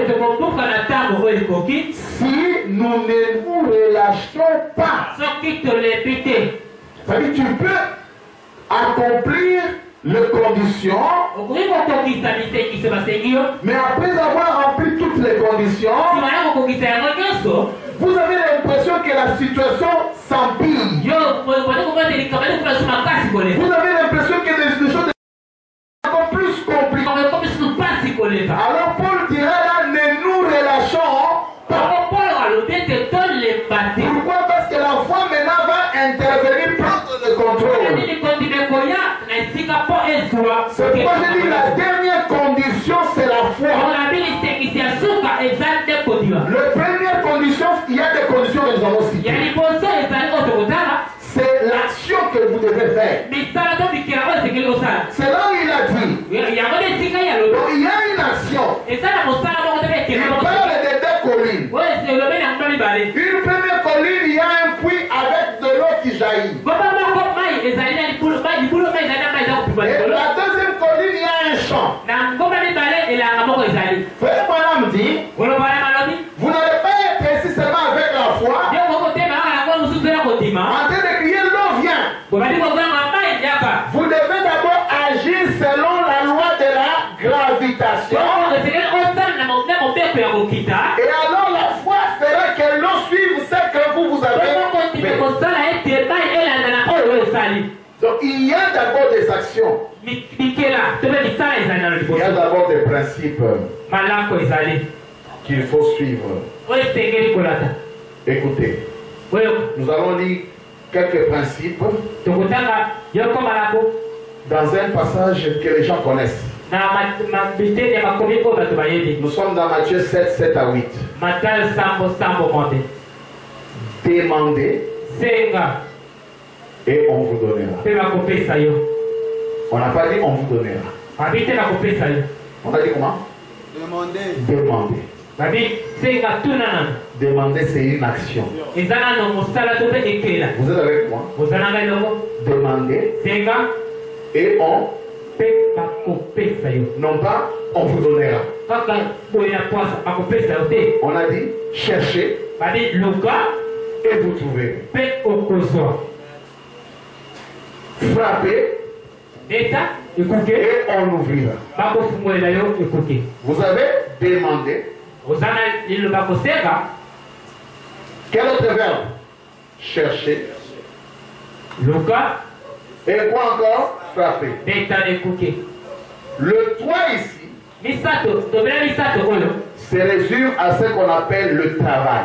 Speaker 2: si nous ne nous relâchons pas. C'est-à-dire que tu peux accomplir les conditions, mais après avoir rempli toutes les conditions, vous avez l'impression que la situation s'empire. Vous avez l'impression que les choses sont encore plus compliquées. Alors Paul dira là, ne nous relâchons pas. Pourquoi? Parce que la foi maintenant va intervenir, prendre le contrôle. C'est pourquoi je dis la dernière condition, c'est la foi. La première condition, il y a des conditions que nous avons citées. C'est l'action que vous devez faire. C'est là où il a dit. Donc, il y a une action. Il parle de deux collines. Une première colline, il y a un puits avec de l'eau qui jaillit. Et la deuxième colline, il y a un champ. Frère Branham dit, vous n'allez pas être ici seulement avec la foi, en train de crier l'eau vient. Vous devez d'abord agir selon la loi de la gravitation. Et alors la foi fera que l'eau suive ce que vous avez fait. Donc il y a d'abord des actions. Il y a d'abord des principes qu'il faut suivre. Écoutez, nous allons lire quelques principes dans un passage que les gens connaissent. Nous sommes dans Matthieu 7, 7 à 8. Demandez et on vous donnera. On n'a pas dit on vous donnera. On a dit comment? Demandez. Demander, c'est une action. Vous êtes avec moi? Demandez et on, non pas on vous donnera. On a dit cherchez et vous trouvez. Frappez et on ouvrira. Vous avez demandé. Quel autre verbe? Chercher. Et quoi encore? Frapper. Le toit ici se résume à ce qu'on appelle le travail.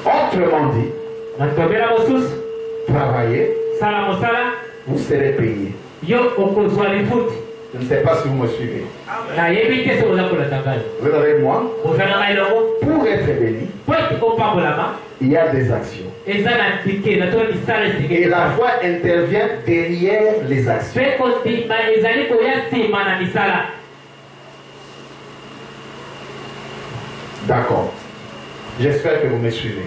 Speaker 2: Autrement dit, travailler, vous serez payé. Je ne sais pas si vous me suivez. Vous êtes avec moi? Pour être béni, il y a des actions. Et la foi intervient derrière les actions. D'accord. J'espère que vous me suivez.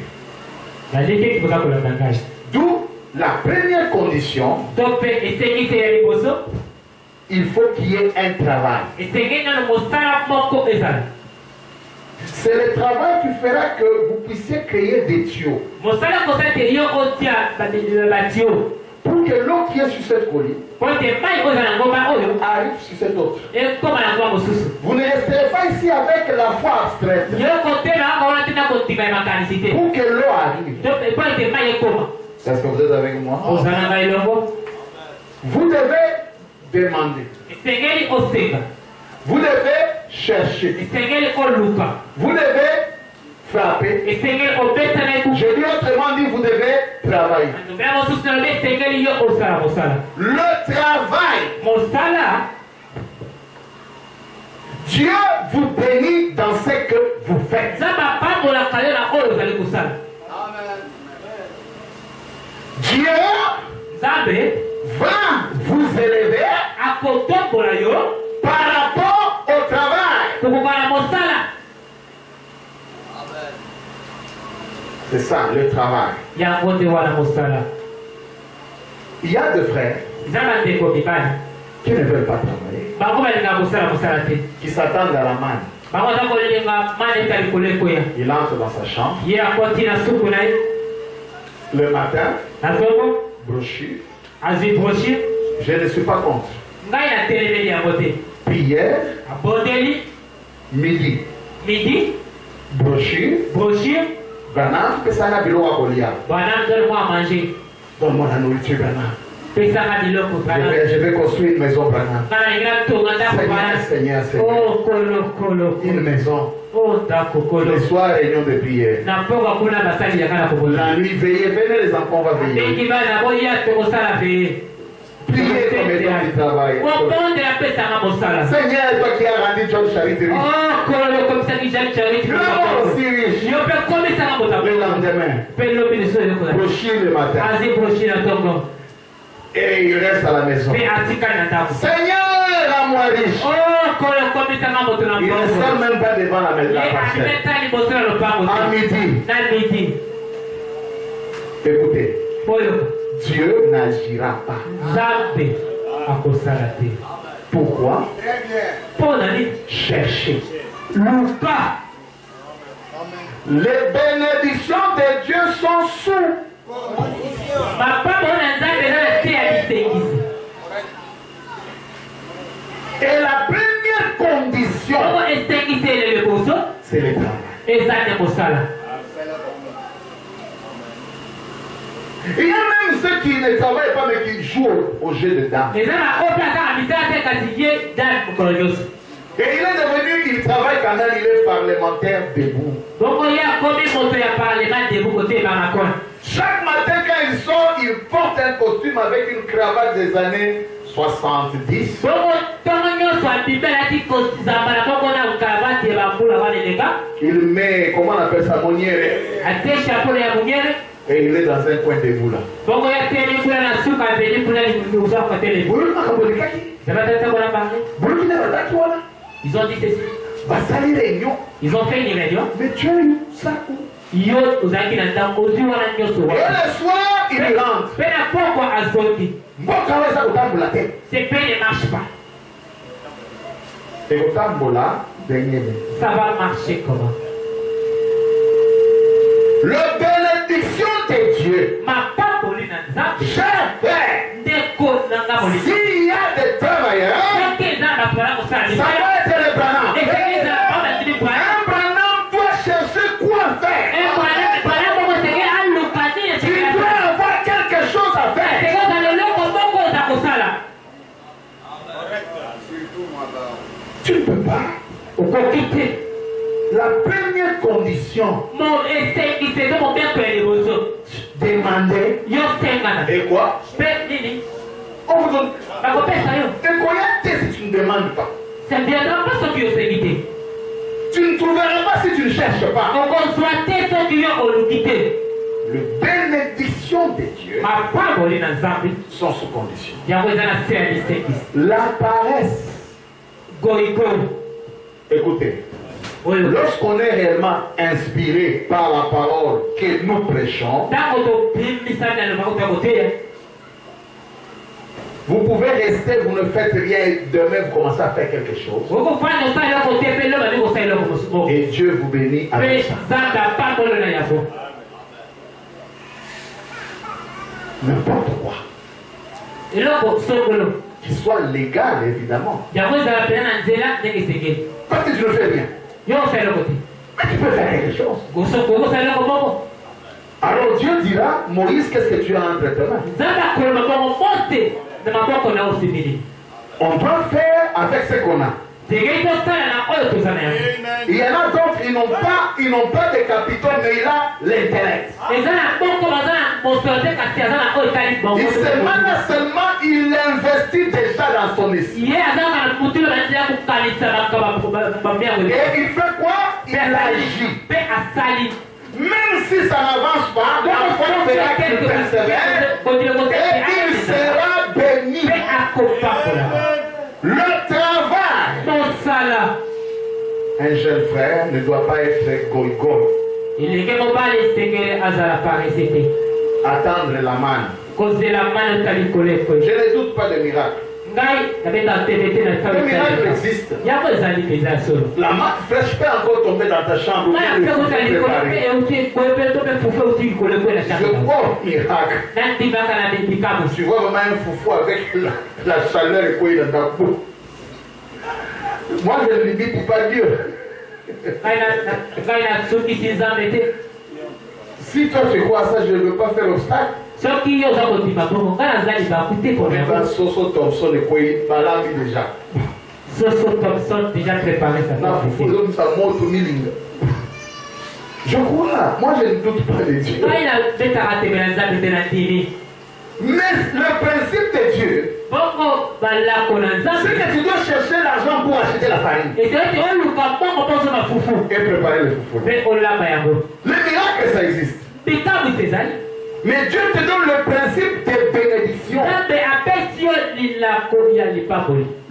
Speaker 2: D'où la première condition, il faut qu'il y ait un travail. C'est le travail qui fera que vous puissiez créer des tuyaux. Pour que l'eau qui est sur cette colline arrive sur cette autre. Vous ne resterez pas ici avec la foi abstraite. Pour que l'eau arrive. Est-ce que vous êtes avec moi? Vous devez demander. Vous devez chercher. Vous devez frapper. Je dis autrement dit, vous devez travailler. Le travail. Dieu vous bénit dans ce que vous faites. Dieu va vous élever par rapport au travail. C'est ça, le travail. Il y a des frères qui ne veulent pas travailler, qui s'attendent à la manne. Il entre dans sa chambre le matin, brochure. Je ne suis pas contre. Prière, midi, brochure, Branham, que ça n'a bilo à Golia.
Speaker 3: Donne-moi à manger.
Speaker 2: Donne-moi la nourriture, Branham. Je vais construire une maison, Branham. Seigneur. Une maison. Le soir, réunion de prière. La nuit, veillez. Venez les enfants, on va veiller. Priez comme étant du travail. Seigneur, toi qui as rendu John Charity riche. Aussi riche. Le lendemain, brochure le matin. Et il reste à la maison. Seigneur, rends-moi riche. Il ne sort même pas devant la maison. À midi. Écoutez. Dieu n'agira pas. Pourquoi? Cherchez. Les bénédictions de Dieu sont sous. Et la première condition, c'est le travail. Il y a même ceux qui ne travaillent pas mais qui jouent au jeu de dames. Et il est devenu, il travaille quand même, il est parlementaire debout. Chaque matin quand il sort, il porte un costume avec une cravate des années 70. Il met, comment on appelle ça, monnière. Et il est dans un coin debout là.
Speaker 3: Ils ont dit ceci.
Speaker 2: Ils
Speaker 3: ont fait une réunion.
Speaker 2: Mais tu as eu ça où?
Speaker 3: Et le
Speaker 2: soir, il rentre.
Speaker 3: Ces pays ne marchent pas. Ça va marcher comment?
Speaker 2: La bénédiction de Dieu. Cher Père, s'il y a des travailleurs, ça va être le Branham. Un Branham doit chercher quoi faire. Tu dois avoir quelque chose à faire. Tu ne peux pas. La première condition, demander. Et quoi? On vous donne. Et quoi? Si tu ne demandes pas, tu ne trouveras pas si tu ne cherches pas. Les bénédictions de Dieu sont sous condition. La paresse. Écoutez. Lorsqu'on est réellement inspiré par la parole que nous prêchons, vous pouvez rester, vous ne faites rien, demain vous commencez à faire quelque chose. Et Dieu vous bénit avec ça. N'importe quoi. Qu'il soit légal, évidemment. Parce que tu ne fais rien. Mais tu peux faire quelque chose. Alors Dieu dira, Moïse, qu'est-ce que tu as entre tes mains? On doit faire avec ce qu'on a. Il y en a d'autres, ils n'ont pas de capitaux, mais il a l'intellect. Seulement, il investit déjà dans son esprit. Et il fait quoi? Il agit. Même si ça n'avance pas, la foi fera qu'il persévère et il sera béni. Le travail.
Speaker 3: Mosala.
Speaker 2: Un jeune frère ne doit pas être goïgoi.
Speaker 3: Il est que mobile c'est azala parisité.
Speaker 2: Attendre la manne.
Speaker 3: Cause de la manne talikole.
Speaker 2: Je ne doute pas de miracle.
Speaker 3: Ngai avec TVT na
Speaker 2: Le miracle existe.
Speaker 3: Il y a pas zali pesa solo.
Speaker 2: La manne fraîche peut encore tomber dans ta chambre.
Speaker 3: Ngai après vous allez coller et aussi coller to be fufu aussi coller la chambre.
Speaker 2: Je crois au miracle.
Speaker 3: Nanti baka na bikabu.
Speaker 2: Tu vois vraiment un foufou avec la chaleur et quoi il est dans ta peau. Moi je ne limite pas Dieu. Si toi tu crois à ça, je ne veux pas faire obstacle. Quand Soso Thompson est quoi, il balade déjà.
Speaker 3: Soso Thompson déjà préparé
Speaker 2: ça. Je crois, moi je ne doute pas de Dieu. Mais le principe de Dieu, c'est que tu dois chercher l'argent pour acheter la farine et préparer le foufou. Le miracle, ça existe. Mais Dieu te donne le principe de bénédiction.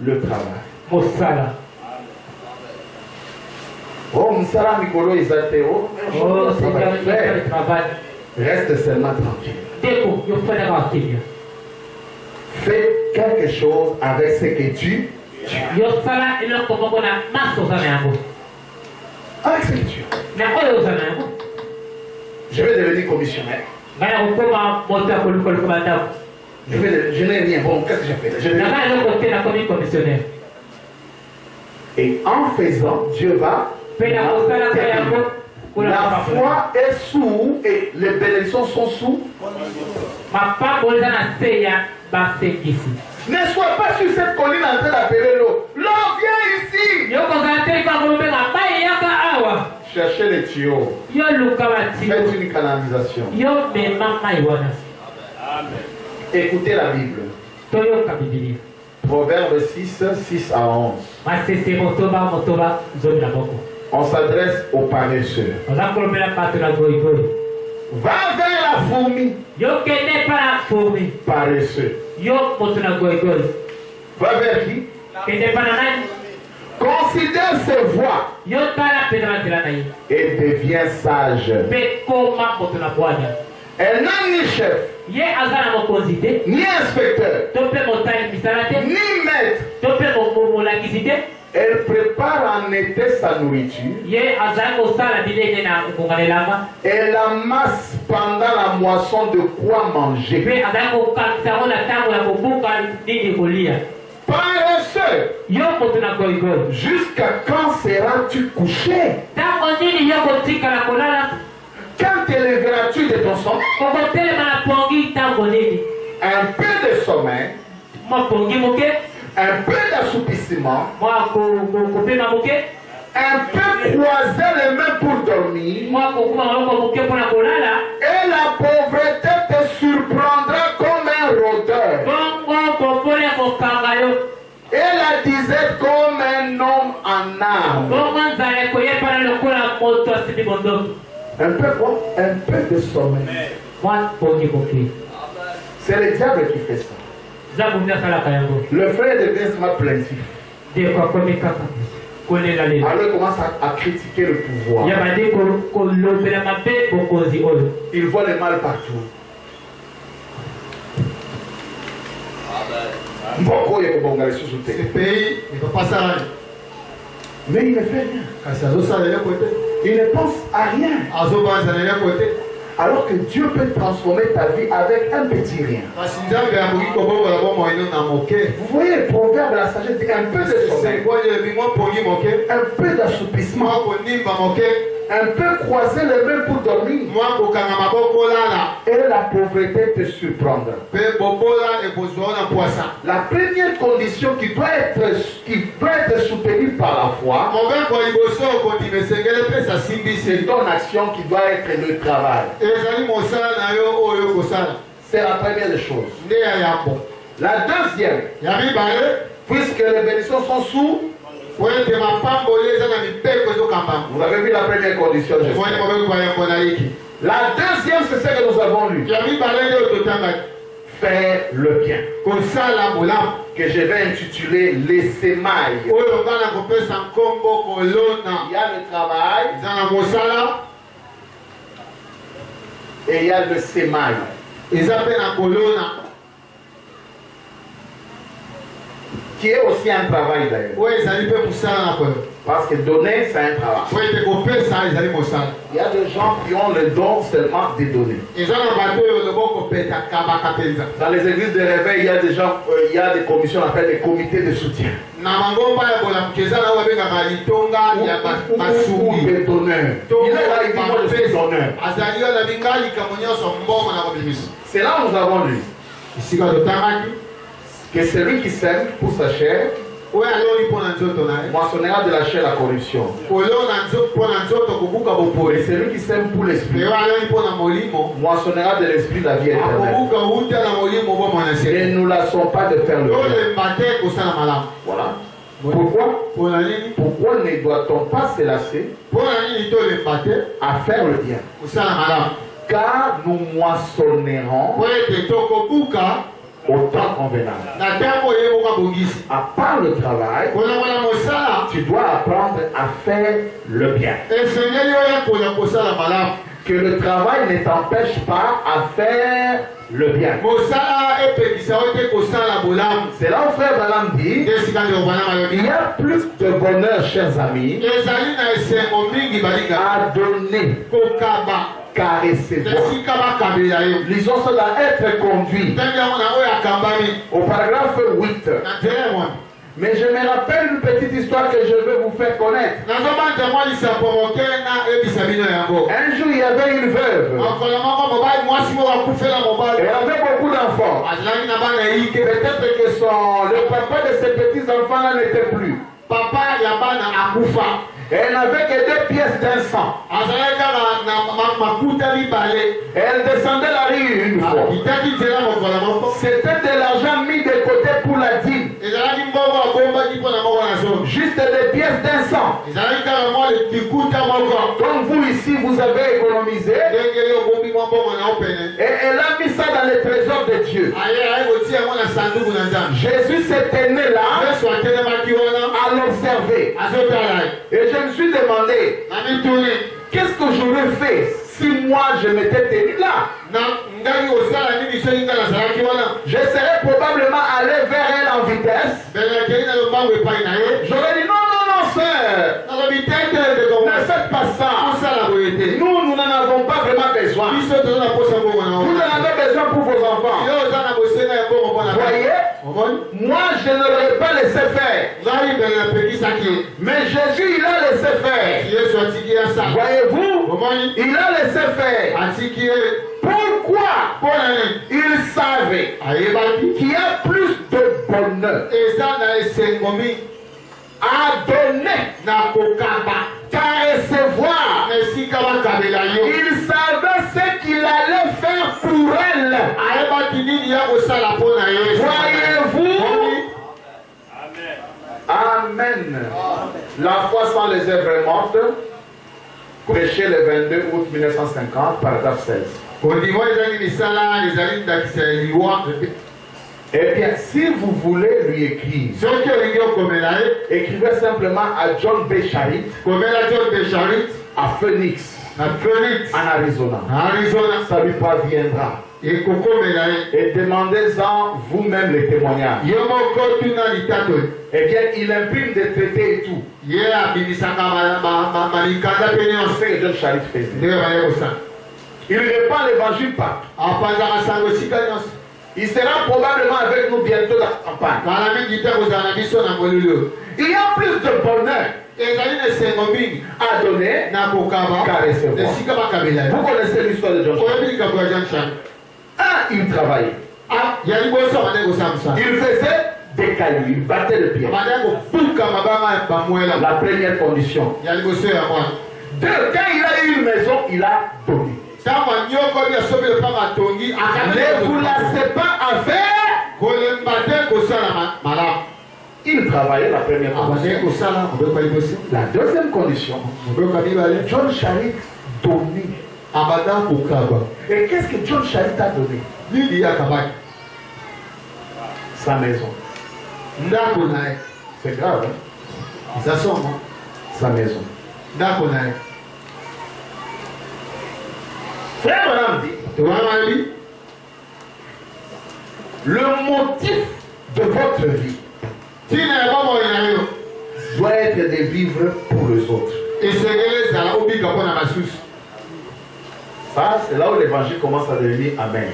Speaker 2: Le travail. Oh, Msala Mikolo Isateo. Reste seulement tranquille. Fais quelque chose avec ce que tu avec ce que tu as. Je vais devenir commissionnaire. Je n'ai rien. Bon, qu'est-ce que j'ai fait? Et en faisant, Dieu va. La foi est sous et les bénédictions sont sous. Ne sois pas sur cette colline en train d'appeler l'eau. L'eau vient ici. Cherchez les tuyaux. Faites une canalisation. Écoutez la Bible. Proverbe 6, 6 à 11. On s'adresse aux paresseux. Va vers la fourmi. Paresseux. Va vers qui? Considère ses voies et deviens sage. Elle n'a ni chef, ni inspecteur, ni maître. Elle prépare en été sa nourriture. Elle amasse pendant la moisson de quoi manger. Paresseux. Jusqu'à quand seras-tu couché? Quand te lèveras-tu de ton sommeil? Un peu de sommeil, un peu d'assoupissement, un peu croiser les mains pour dormir, et la pauvreté te surprendra comme un rôdeur, et la disette comme un homme en âme. Un peu quoi? Un peu de sommeil. C'est le diable qui fait ça. Le frère devient seulement plaintif. Alors il commence à critiquer le pouvoir. Il voit le mal partout. Ce pays ne peut pas s'arranger. Mais il ne fait rien. Il ne pense à rien. Alors que Dieu peut transformer ta vie avec un petit rien. Vous voyez le proverbe de la sagesse, un peu de sommeil, un peu d'assoupissement, un peu croiser les mains pour dormir, et la pauvreté te surprendra. La première condition qui doit être soutenue par la foi, c'est ton action qui doit être le travail. C'est la première des choses. La deuxième, puisque les bénédictions sont sous, vous avez vu la première condition. La deuxième, c'est ce que nous avons lu. Faire le bien. que je vais intituler les semailles. Il y a le travail et il y a le sémail. Qui est aussi un travail d'ailleurs. Parce que donner, c'est un travail. Il y a des gens qui ont le don seulement de donner. Dans les églises de réveil, il y a des gens, il y a des commissions, on appelle des comités de soutien. Ou des donneurs. Il est là, il dit moi je suis donneur. C'est là où nous avons lu que celui qui sème pour sa chair moissonnera de la chair la corruption. Et celui qui sème pour l'esprit moissonnera de l'esprit la vie éternelle. Et nous ne lassons pas de faire le bien. Voilà. Pourquoi ne doit-on pas se lasser à faire le bien? Car nous moissonnerons au temps convenable. À part le travail, tu dois apprendre à faire le bien. Que le travail ne t'empêche pas à faire le bien. C'est là où frère Branham dit, il y a plus de bonheur, chers amis, à donner qu'à recevoir. Lisons cela, être conduit. Au paragraphe 8. Mais je me rappelle une petite histoire que je veux vous faire connaître. Un jour, il y avait une veuve. Elle avait beaucoup d'enfants. Peut-être que le papa de ses petits-enfants n'était plus. Elle n'avait que 2 pièces d'un cent. Elle descendait la rue une fois. C'était de l'argent mis de côté pour la dîme. Juste des pièces d'un cent. Comme vous ici, vous avez économisé. Et elle a mis ça dans les trésors de Dieu. Jésus s'était né là à l'observer. Et je me suis demandé, qu'est-ce que j'aurais fait si moi je m'étais tenu là? Je serais probablement allé vers elle en vitesse. J'aurais dit non, sœur, ne faites pas ça. Nous n'en avons pas vraiment besoin. Vous en avez besoin pour vos enfants. Voyez, moi je ne l'aurais pas laissé faire. Mais Jésus, il a laissé faire. Voyez-vous, il a laissé faire. Pourquoi? Il savait qu'il y a plus de bonheur à donner qu'à recevoir. Il savait ce qu'il allait faire pour elle. Voyez-vous? Amen. La foi sans les œuvres mortes. Prêché le 22 août 1950, paragraphe 16. Eh bien, si vous voulez lui écrire, écrivez simplement à John B. Charit, à Phoenix, en Arizona. Ça lui parviendra. Et demandez-en vous-même les témoignages. Eh bien, il imprime des traités et tout. C'est ce que John Charit faisait. Il répand l'évangile partout. Il sera probablement avec nous bientôt dans la campagne. Il y a plus de bonheur à donner qu'à recevoir. Vous connaissez l'histoire de John Charit. Il travaillait. Il faisait des cailloux, il battait le pied. La première condition. Deux, quand il a eu une maison, il a donné. Ne vous lassez pas à faire. Il travaillait la première condition. La deuxième condition, John Charit donnait. Et qu'est-ce que John Charit a donné? Sa maison. C'est grave, hein? Ça sort, non? Sa maison. Frère Branham dit, le motif de votre vie doit être de vivre pour les autres. Ça, c'est là où l'évangile commence à devenir amen.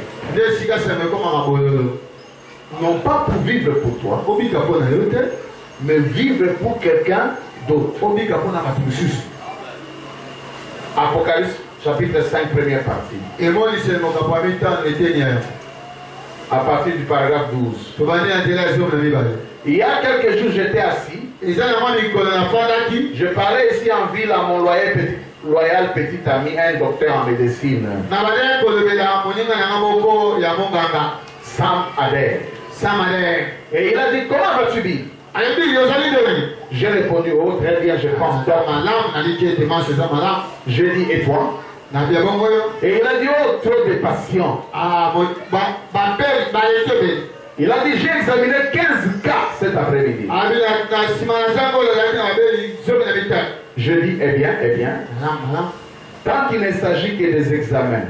Speaker 2: Non pas pour vivre pour toi, mais vivre pour quelqu'un d'autre. Apocalypse chapitre 5, première partie. À partir du paragraphe 12. Il y a quelques jours, j'étais assis. Je parlais ici en ville à mon loyal petit ami, un docteur en médecine. Sam Adair. Et il a dit, comment vas-tu dire? J'ai répondu, oh très bien, je pense. Je dis, et toi? Et il a dit, oh, trop de patients. Il a dit, j'ai examiné 15 cas cet après-midi. Je dis, eh bien, tant qu'il ne s'agit que des examens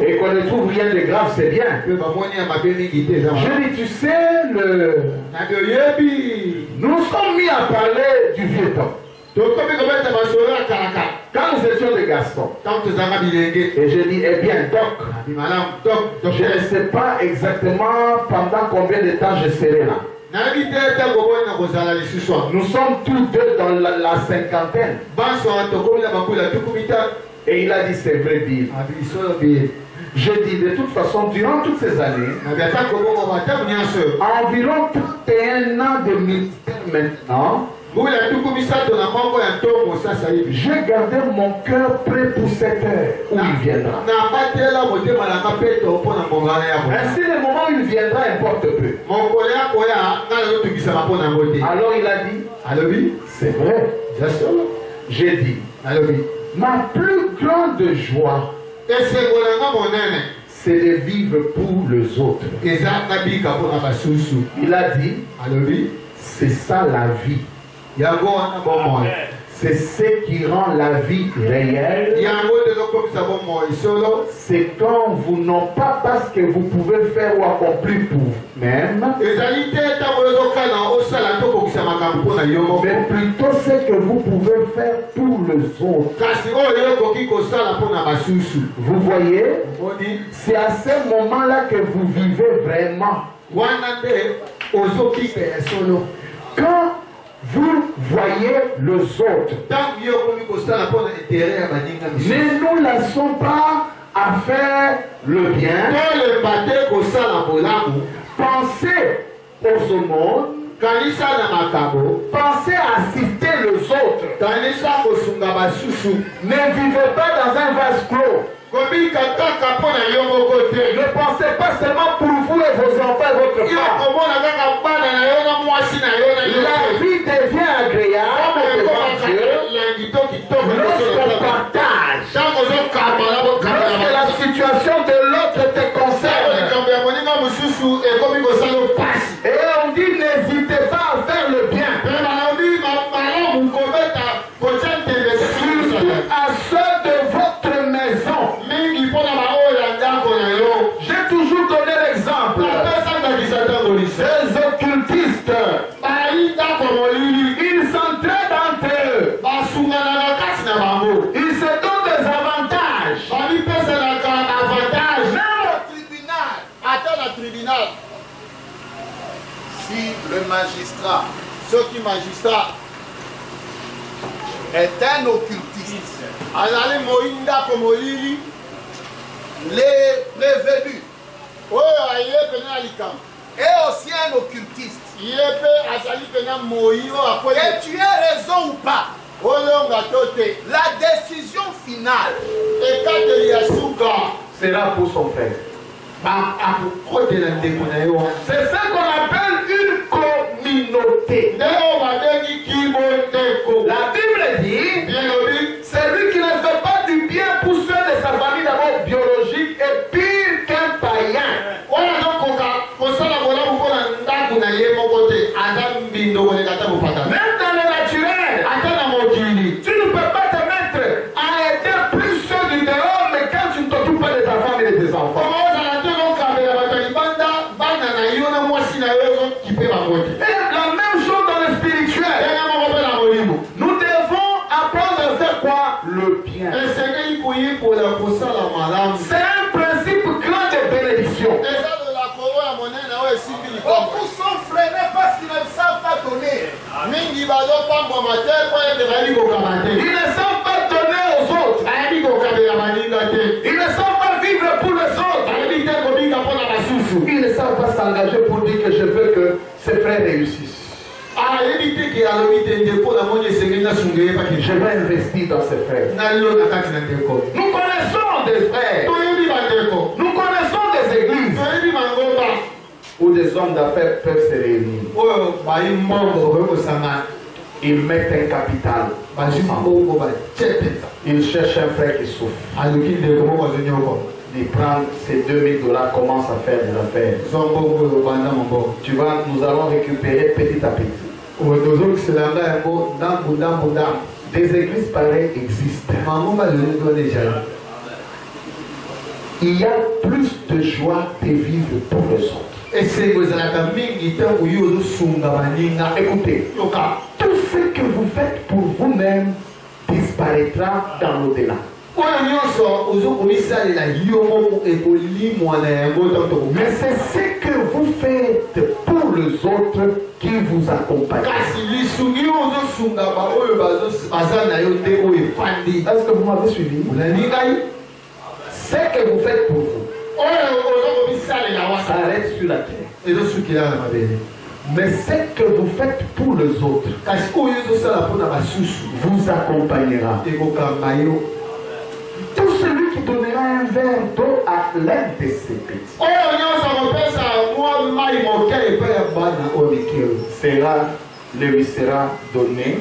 Speaker 2: et qu'on ne trouve rien de grave, c'est bien. Je dis, tu sais, nous sommes mis à parler du vieux temps. Quand nous étions des garçons, et je dis, eh bien, Doc, je ne sais pas exactement pendant combien de temps je serai là. Nous sommes tous deux dans la cinquantaine. Et il a dit, c'est vrai, Bill. Je dis, de toute façon, durant toutes ces années, environ 31 ans de ministère maintenant, j'ai gardé mon cœur prêt pour cette heure où il viendra. Ainsi, le moment où il viendra importe peu. Alors il a dit, c'est vrai. J'ai dit, ma plus grande joie, c'est de vivre pour les autres. Il a dit, c'est ça la vie. C'est ce qui rend la vie réelle. C'est quand vous n'en pas parce que vous pouvez faire ou accomplir pour vous-même, mais plutôt ce que vous pouvez faire pour les autres. Vous voyez, c'est à ce moment-là que vous vivez vraiment. Quand vous voyez les autres, ne nous laissons pas à faire le bien. Pensez aux aumônes. Pensez à assister les autres. Ne vivez pas dans un vase clos. Ne pensez pas seulement pour vous et vos enfants et votre femme. La vie devient agréable devant Dieu lorsqu'on partage, lorsque la situation de l'autre te concerne. Et on dit n'hésitez pas à faire le bien. Surtout à ceux de votre maison. J'ai toujours donné l'exemple des occultistes. Ils s'entraident entre eux. Ils se donnent des avantages.
Speaker 5: Même au tribunal. Si le magistrat, est un occultiste, les prévenus est aussi un occultiste, que tu aies raison ou pas, la décision finale
Speaker 2: sera pour son frère. C'est ça qu'on appelle une communauté. La Bible dit, celui qui ne fait pas du bien pour ceux de sa famille d'abord biologique est pire qu'un païen.
Speaker 5: Ils
Speaker 2: ne savent pas donner aux autres. Ils ne savent pas vivre pour les autres. Ils ne savent pas s'engager pour dire que je veux que ses frères réussissent. Je vais investir dans ses frères. Nous connaissons des frères. Nous connaissons des églises où des hommes d'affaires peuvent se réunir. Ils mettent un capital. Ils cherchent un frère qui souffre. Ils prennent ces $2000, commencent à faire des affaires. Nous allons récupérer petit à petit. Des églises pareilles existent. Il y a plus de joie de vivre pour les autres. Écoutez, tout ce que vous faites pour vous-même disparaîtra dans l'au-delà. Mais c'est ce que vous faites pour les autres qui vous accompagnent. Est-ce que vous m'avez suivi? Ce que vous faites pour vous, ça reste sur la terre. Mais ce que vous faites pour les autres vous accompagnera. Tout celui qui donnera un verre d'eau à l'un de ses petits lui sera donné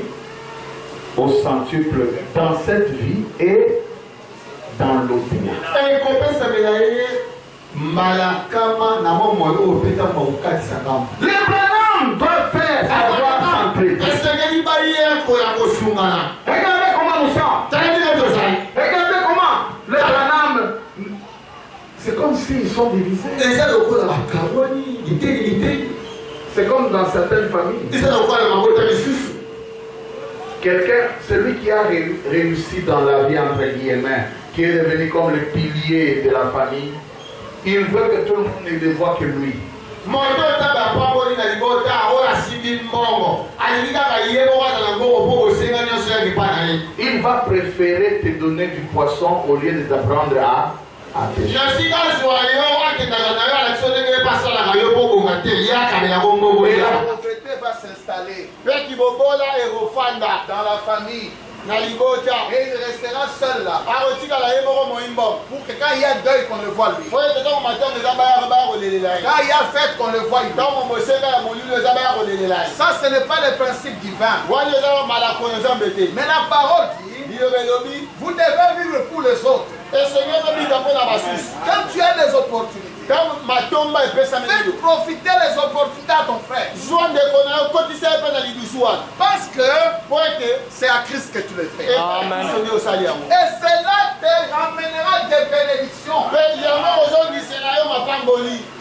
Speaker 2: au centuple dans cette vie et dans l'au-delà. Les Branham doivent faire savoir s'entraider. Regardez comment nous sommes. Regardez comment les Branham, c'est comme s'ils sont divisés. C'est comme dans certaines familles. Quelqu'un, celui qui a réussi dans la vie entre guillemets, qui est devenu comme le pilier de la famille, il veut que tout le monde ne le voit que lui. Il va préférer te donner du poisson au lieu de t'apprendre à pêcher. Et la pauvreté va s'installer dans la famille. Et il restera seul là. Pour que quand il y a deuil, qu'on le voit lui. Quand il y a fête, qu'on le voit. Ça, ce n'est pas le principe divin. Mais la parole dit, vous devez vivre pour les autres. Quand tu as des opportunités, fais profiter les opportunités à ton frère. Parce que c'est à Christ que tu le fais.
Speaker 3: Amen.
Speaker 2: Et cela te ramènera des bénédictions.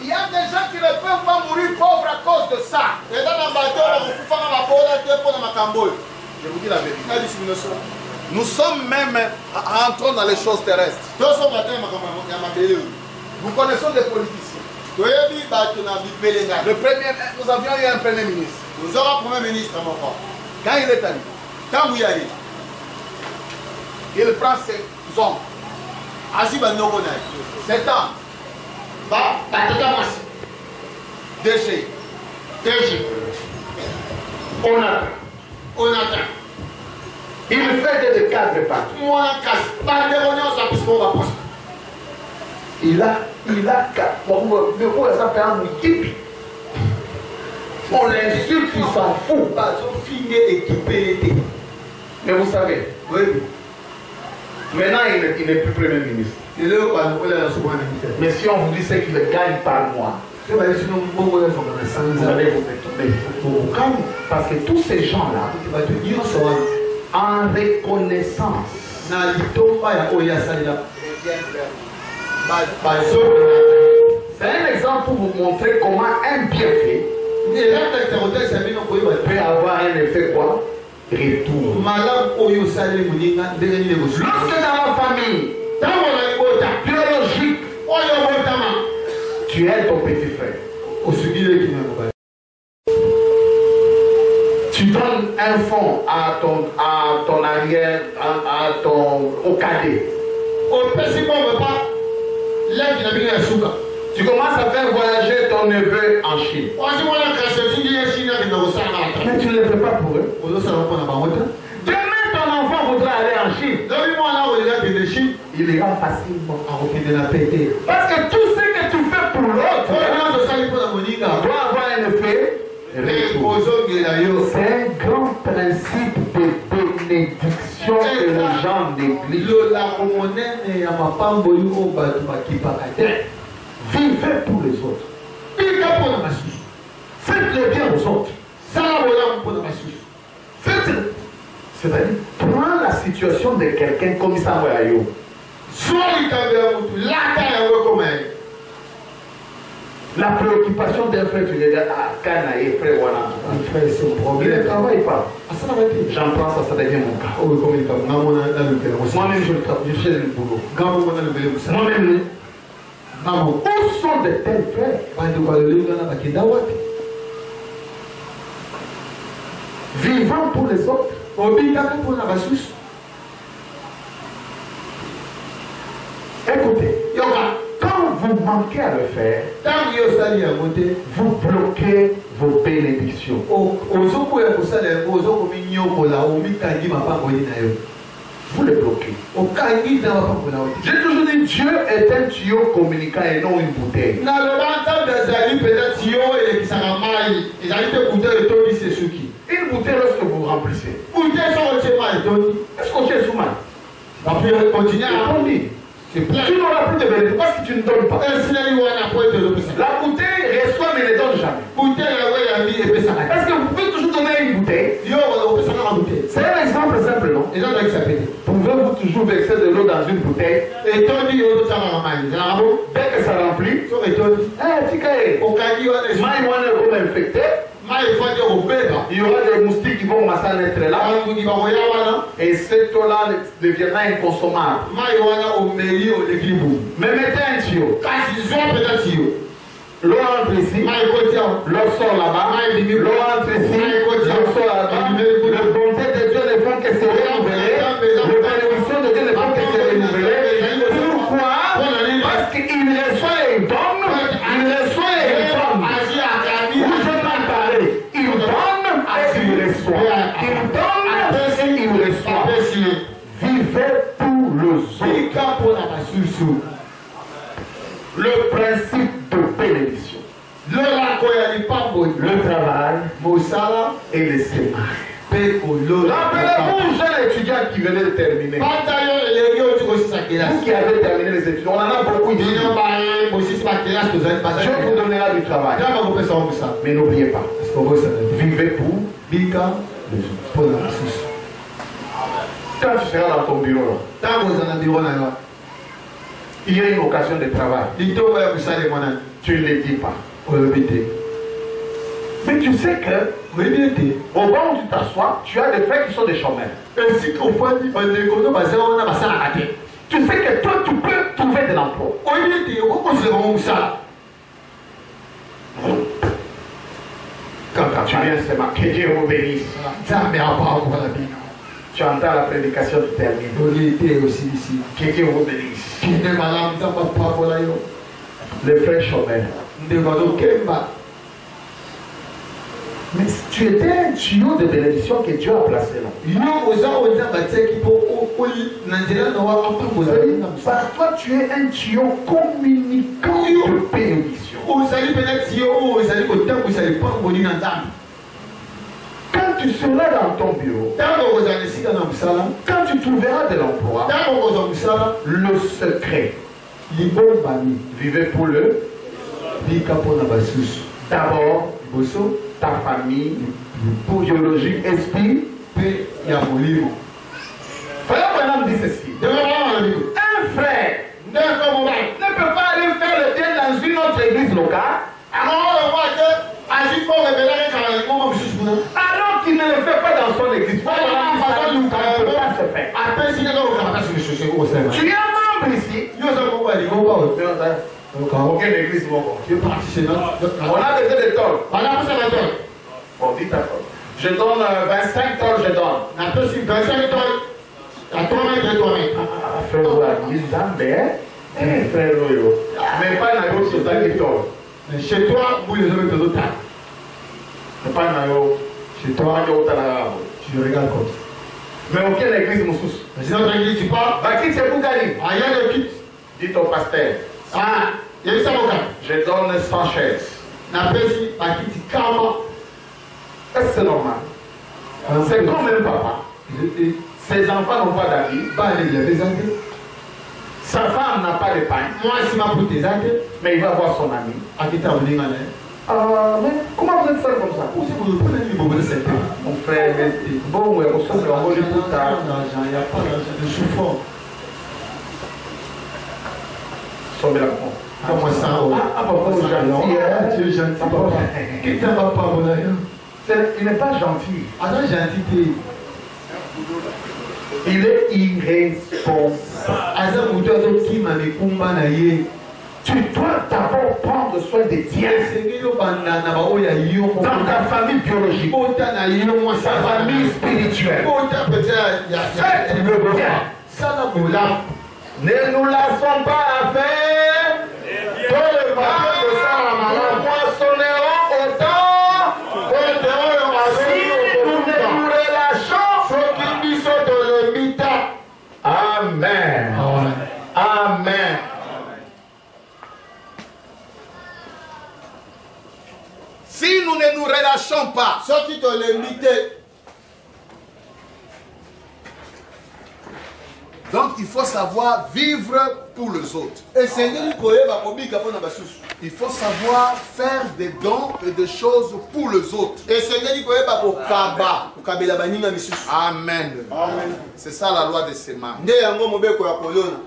Speaker 2: Il y a des gens qui ne peuvent pas mourir pauvres à cause de ça. Je vous dis la vérité. Nous sommes même entrons dans les choses terrestres. Nous connaissons des politiciens. Nous avions eu un premier ministre. Quand il est arrivé, il prend ses hommes. 7 ans. DG. On attend. Il fait des cadres partout. Il a on l'insulte, il s'en fout. Mais vous savez, maintenant il n'est plus Premier ministre. Mais si on vous dit ce qu'il gagne par mois, vous allez vous étonner. Parce que tous ces gens-là, en reconnaissance, c'est un exemple pour vous montrer comment un bienfait peut avoir un effet quoi? Retour. Lorsque dans la famille biologique, tu es ton petit frère, tu donnes un ton arrière, au cadet. Tu commences à faire voyager ton neveu en Chine. Mais tu ne le fais pas pour eux. Demain, ton enfant voudra aller en Chine. Il ira facilement. Parce que tout ce que tu fais pour l'autre doit avoir un effet. C'est un grand principe de bénédiction que les gens négligent. Vivez pour les autres. Faites le bien aux autres. Faites-le. C'est-à-dire, prends la situation de quelqu'un comme ça. La préoccupation d'un frère, tu regardes, Kana et frère Wana.
Speaker 4: Frère, c'est un problème.
Speaker 2: Il ne travaille pas. J'en pense à ça devient mon cas. Moi-même, je fais le boulot. Moi-même, où sont de tels frères? Vivant pour les autres. Écoutez, quand vous manquez à le faire, vous bloquez vos bénédictions. Vous les bloquez. J'ai toujours dit Dieu est un tuyau communicant et non une bouteille. Une bouteille lorsque vous remplissez. Est-ce qu'on tient sous mal? Tu n'auras plus de bénédiction parce que tu ne donnes pas. La bouteille reçoit mais ne donne jamais. Parce que vous pouvez toujours donner une bouteille. C'est un exemple simple, non? Pouvez-vous toujours verser de l'eau dans une bouteille? Dès que ça remplit, il y aura des moustiques qui vont commencer à être là. Et cette eau-là deviendra inconsommable. Mais mettez un tuyau. L'eau entre ici, l'eau sort là-bas, l'eau entre ici, l'eau sort là-bas. Le bonté de Dieu ne font que se renouveler. Le bénédiction de Dieu ne font que se renouveler. Pourquoi? Parce qu'il reçoit et il donne, il reçoit et il donne. Où je m'en parler? Il donne et il reçoit. Il donne et il reçoit. Vivez pour le autre. Le principe de bénédiction. Le travail et les séminaires. Rappelez-vous, jeune étudiant qui venait de terminer. Vous qui avez terminé les études, on en a beaucoup ici. Dieu vous donnera du travail. Mais n'oubliez pas, vivez pour les autres. Quand tu seras dans ton bureau, il y a une occasion de travail. Tu ne le dis pas. Mais tu sais que, au moment où tu t'assois, tu as des frères qui sont des chômeurs. Tu sais que toi, tu peux trouver de l'emploi. Quand tu viens, c'est ma que Dieu vous bénisse. Tu entends la prédication du termine. Que Dieu vous bénisse. Les frères chômeurs. Mais tu étais un tuyau de bénédiction que Dieu a placé là. Par toi, tu es un tuyau communicant de bénédiction. Quand tu seras dans ton bureau, quand tu trouveras de l'emploi, le secret, vivez pour le d'abord, ta famille, biologie, esprit, Frère Branham dit ceci. Un frère ne peut pas aller faire le bien dans une autre église locale. Alors qu'il ne le fait pas dans son église. Ça ne peut pas se faire. Tu es un membre ici. Aucune église bon. On a besoin de tôles. On dit d'accord. Je donne 25 tonnes, je donne.
Speaker 5: Natosi 25 tonnes. À 3 mètres, 3 mètres.
Speaker 2: Frère, frère, mais pas dans les autres.
Speaker 5: Chez toi, vous les avez de l'autre.
Speaker 2: Pas dans chez toi,
Speaker 5: tu regardes comme ça.
Speaker 2: mais auquel église mon sous?
Speaker 5: Mais c'est notre église, tu parles.
Speaker 2: Bah, qui c'est pour gagner?
Speaker 5: Ah, il y a des kits.
Speaker 2: Dites au pasteur.
Speaker 5: Ah, il y a des avocats.
Speaker 2: Je donne 100 chaises.
Speaker 5: Napesi, Bakiti, Kama.
Speaker 2: Est-ce que c'est normal? C'est comme même papa. Ses enfants n'ont pas d'amis.
Speaker 5: Bah, il y a des années.
Speaker 2: Sa femme n'a pas de pain.
Speaker 5: Moi, c'est ma pour tes années.
Speaker 2: Mais il va voir son ami.
Speaker 5: À qui t'as voulu, mané?
Speaker 2: Mais comment vous êtes fait comme ça?
Speaker 5: Où c'est que vous prenez le niveau de cette terre?
Speaker 2: Mon frère, bon, ouais, on se fait envoyer pour ça.
Speaker 5: Il n'y a pas d'argent de souffrance.
Speaker 2: Sauver la compte.
Speaker 5: Comment ça?
Speaker 2: Papa, gentil.
Speaker 5: Tu es gentil, papa. Qui t'en va pas, mon ami?
Speaker 2: Il n'est pas gentil.
Speaker 5: Ah non, gentil.
Speaker 2: Il est irresponsable. Tu dois d'abord prendre soin des tiens. Dans ta famille biologique, ta famille spirituelle. Faites le bien. Ne nous laissons pas à faire. Nous moissonnerons autant. Si nous ne nous relâchons. Amen. Amen.
Speaker 5: Si nous ne nous relâchons pas, ceux qui te limitent. Donc il faut savoir vivre pour les autres. Il faut savoir faire des dons et des choses pour les autres. Amen. C'est ça la loi de Semaï.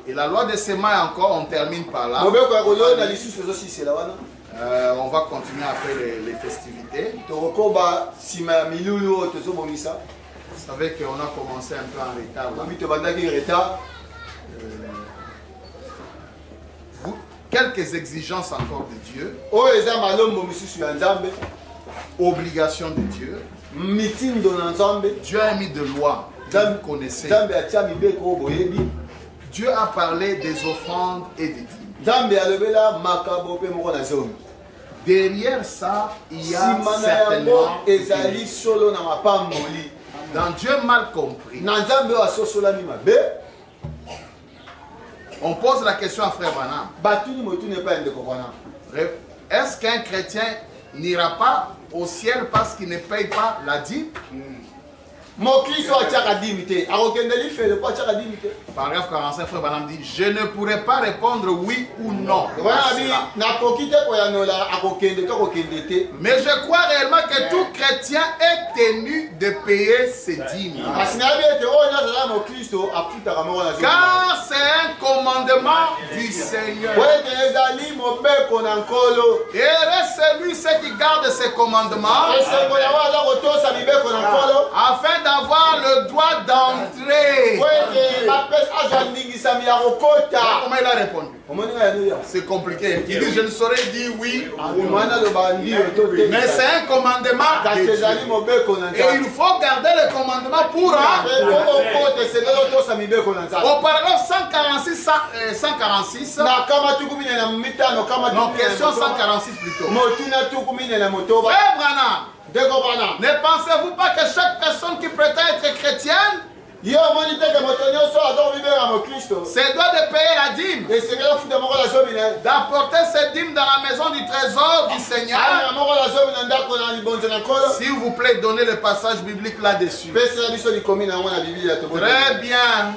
Speaker 5: Et la loi de Semaï encore, on termine par là. On va continuer après les festivités. Vous savez qu'on a commencé un peu en retard. Quelques exigences encore de Dieu. Obligation de Dieu. Dieu a mis de lois. Vous connaissez. Dieu a parlé des offrandes et des dîmes. Derrière ça, il y a certainement dans Dieu mal compris. On pose la question à Frère Branham. Est-ce qu'un chrétien n'ira pas au ciel parce qu'il ne paye pas la dîme? Paragraphe 45, Frère Branham dit: je ne pourrais pas répondre oui ou non. Mais je crois réellement que tout chrétien est tenu de payer ses dîmes. Car c'est un commandement du Seigneur. Et celui qui garde ses commandements afin d'avoir le droit d'entrer. Comment il a répondu? C'est compliqué. Il dit: je ne saurais dire oui. Mais c'est un commandement de Dieu. Et il faut garder le commandement pour au paragraphe 146, non, question 146 plutôt. Frère Branham, ne pensez-vous pas que chaque personne qui prétend être chrétienne se doit de payer la dîme, d'apporter cette dîme dans la maison du trésor du Seigneur? S'il vous plaît, donnez le passage biblique là-dessus. Très bien.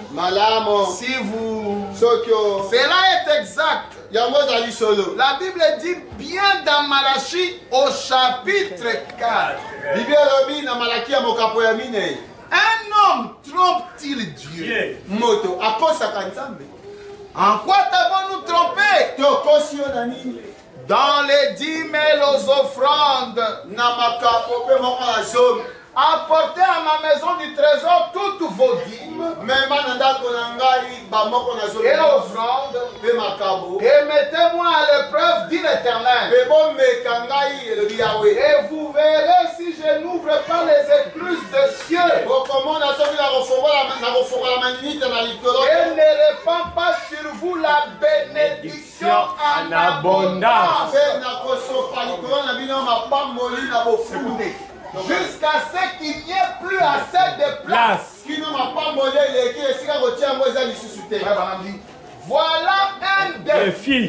Speaker 5: Si vous... Cela est exact. La Bible dit bien dans Malachie au chapitre 4. Un homme trompe-t-il Dieu? En quoi t'avons-nous trompé? Dans les dîmes et les offrandes. Apportez à ma maison du trésor toutes vos dîmes et l'offrande, et mettez-moi à l'épreuve, dit l'Éternel. Et vous verrez si je n'ouvre pas les écluses des cieux. Et ne répand pas sur vous la bénédiction en abondance. Jusqu'à ce qu'il n'y ait plus assez de place. Voilà un défi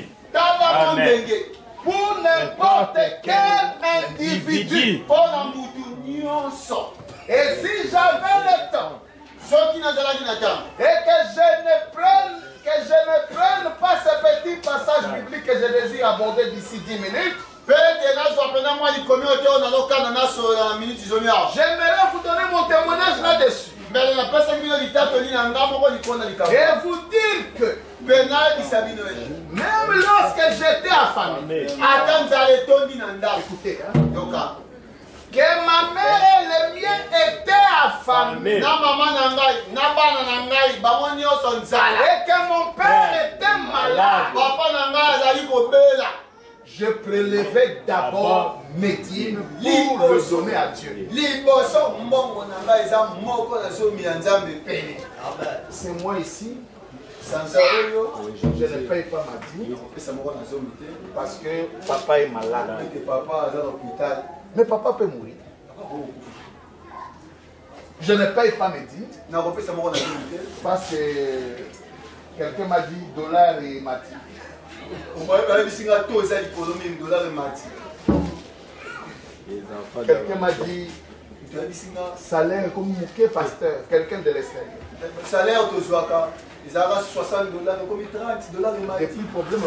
Speaker 5: pour n'importe quel individu. Et si j'avais le temps et que je ne prenne pas ce petit passage biblique que je désire aborder d'ici 10 minutes, j'aimerais vous donner mon témoignage là-dessus. Et vous dire que même lorsque j'étais affamé, écoutez, que ma mère et les miens étaient affamés, et que mon père était malade, je prélevais d'abord mes dîmes pour le donner à Dieu. C'est moi ici, je ne paye pas ma dîme parce que papa est malade. Mais papa peut mourir. Je ne paye pas mes dîmes parce que quelqu'un m'a dit dollar et mati. Quelqu'un m'a dit salaire comme Mouké pasteur, quelqu'un de l'extérieur.
Speaker 6: Salaire de Zouaka, ils ont $60, comme $30.
Speaker 5: Et puis le problème,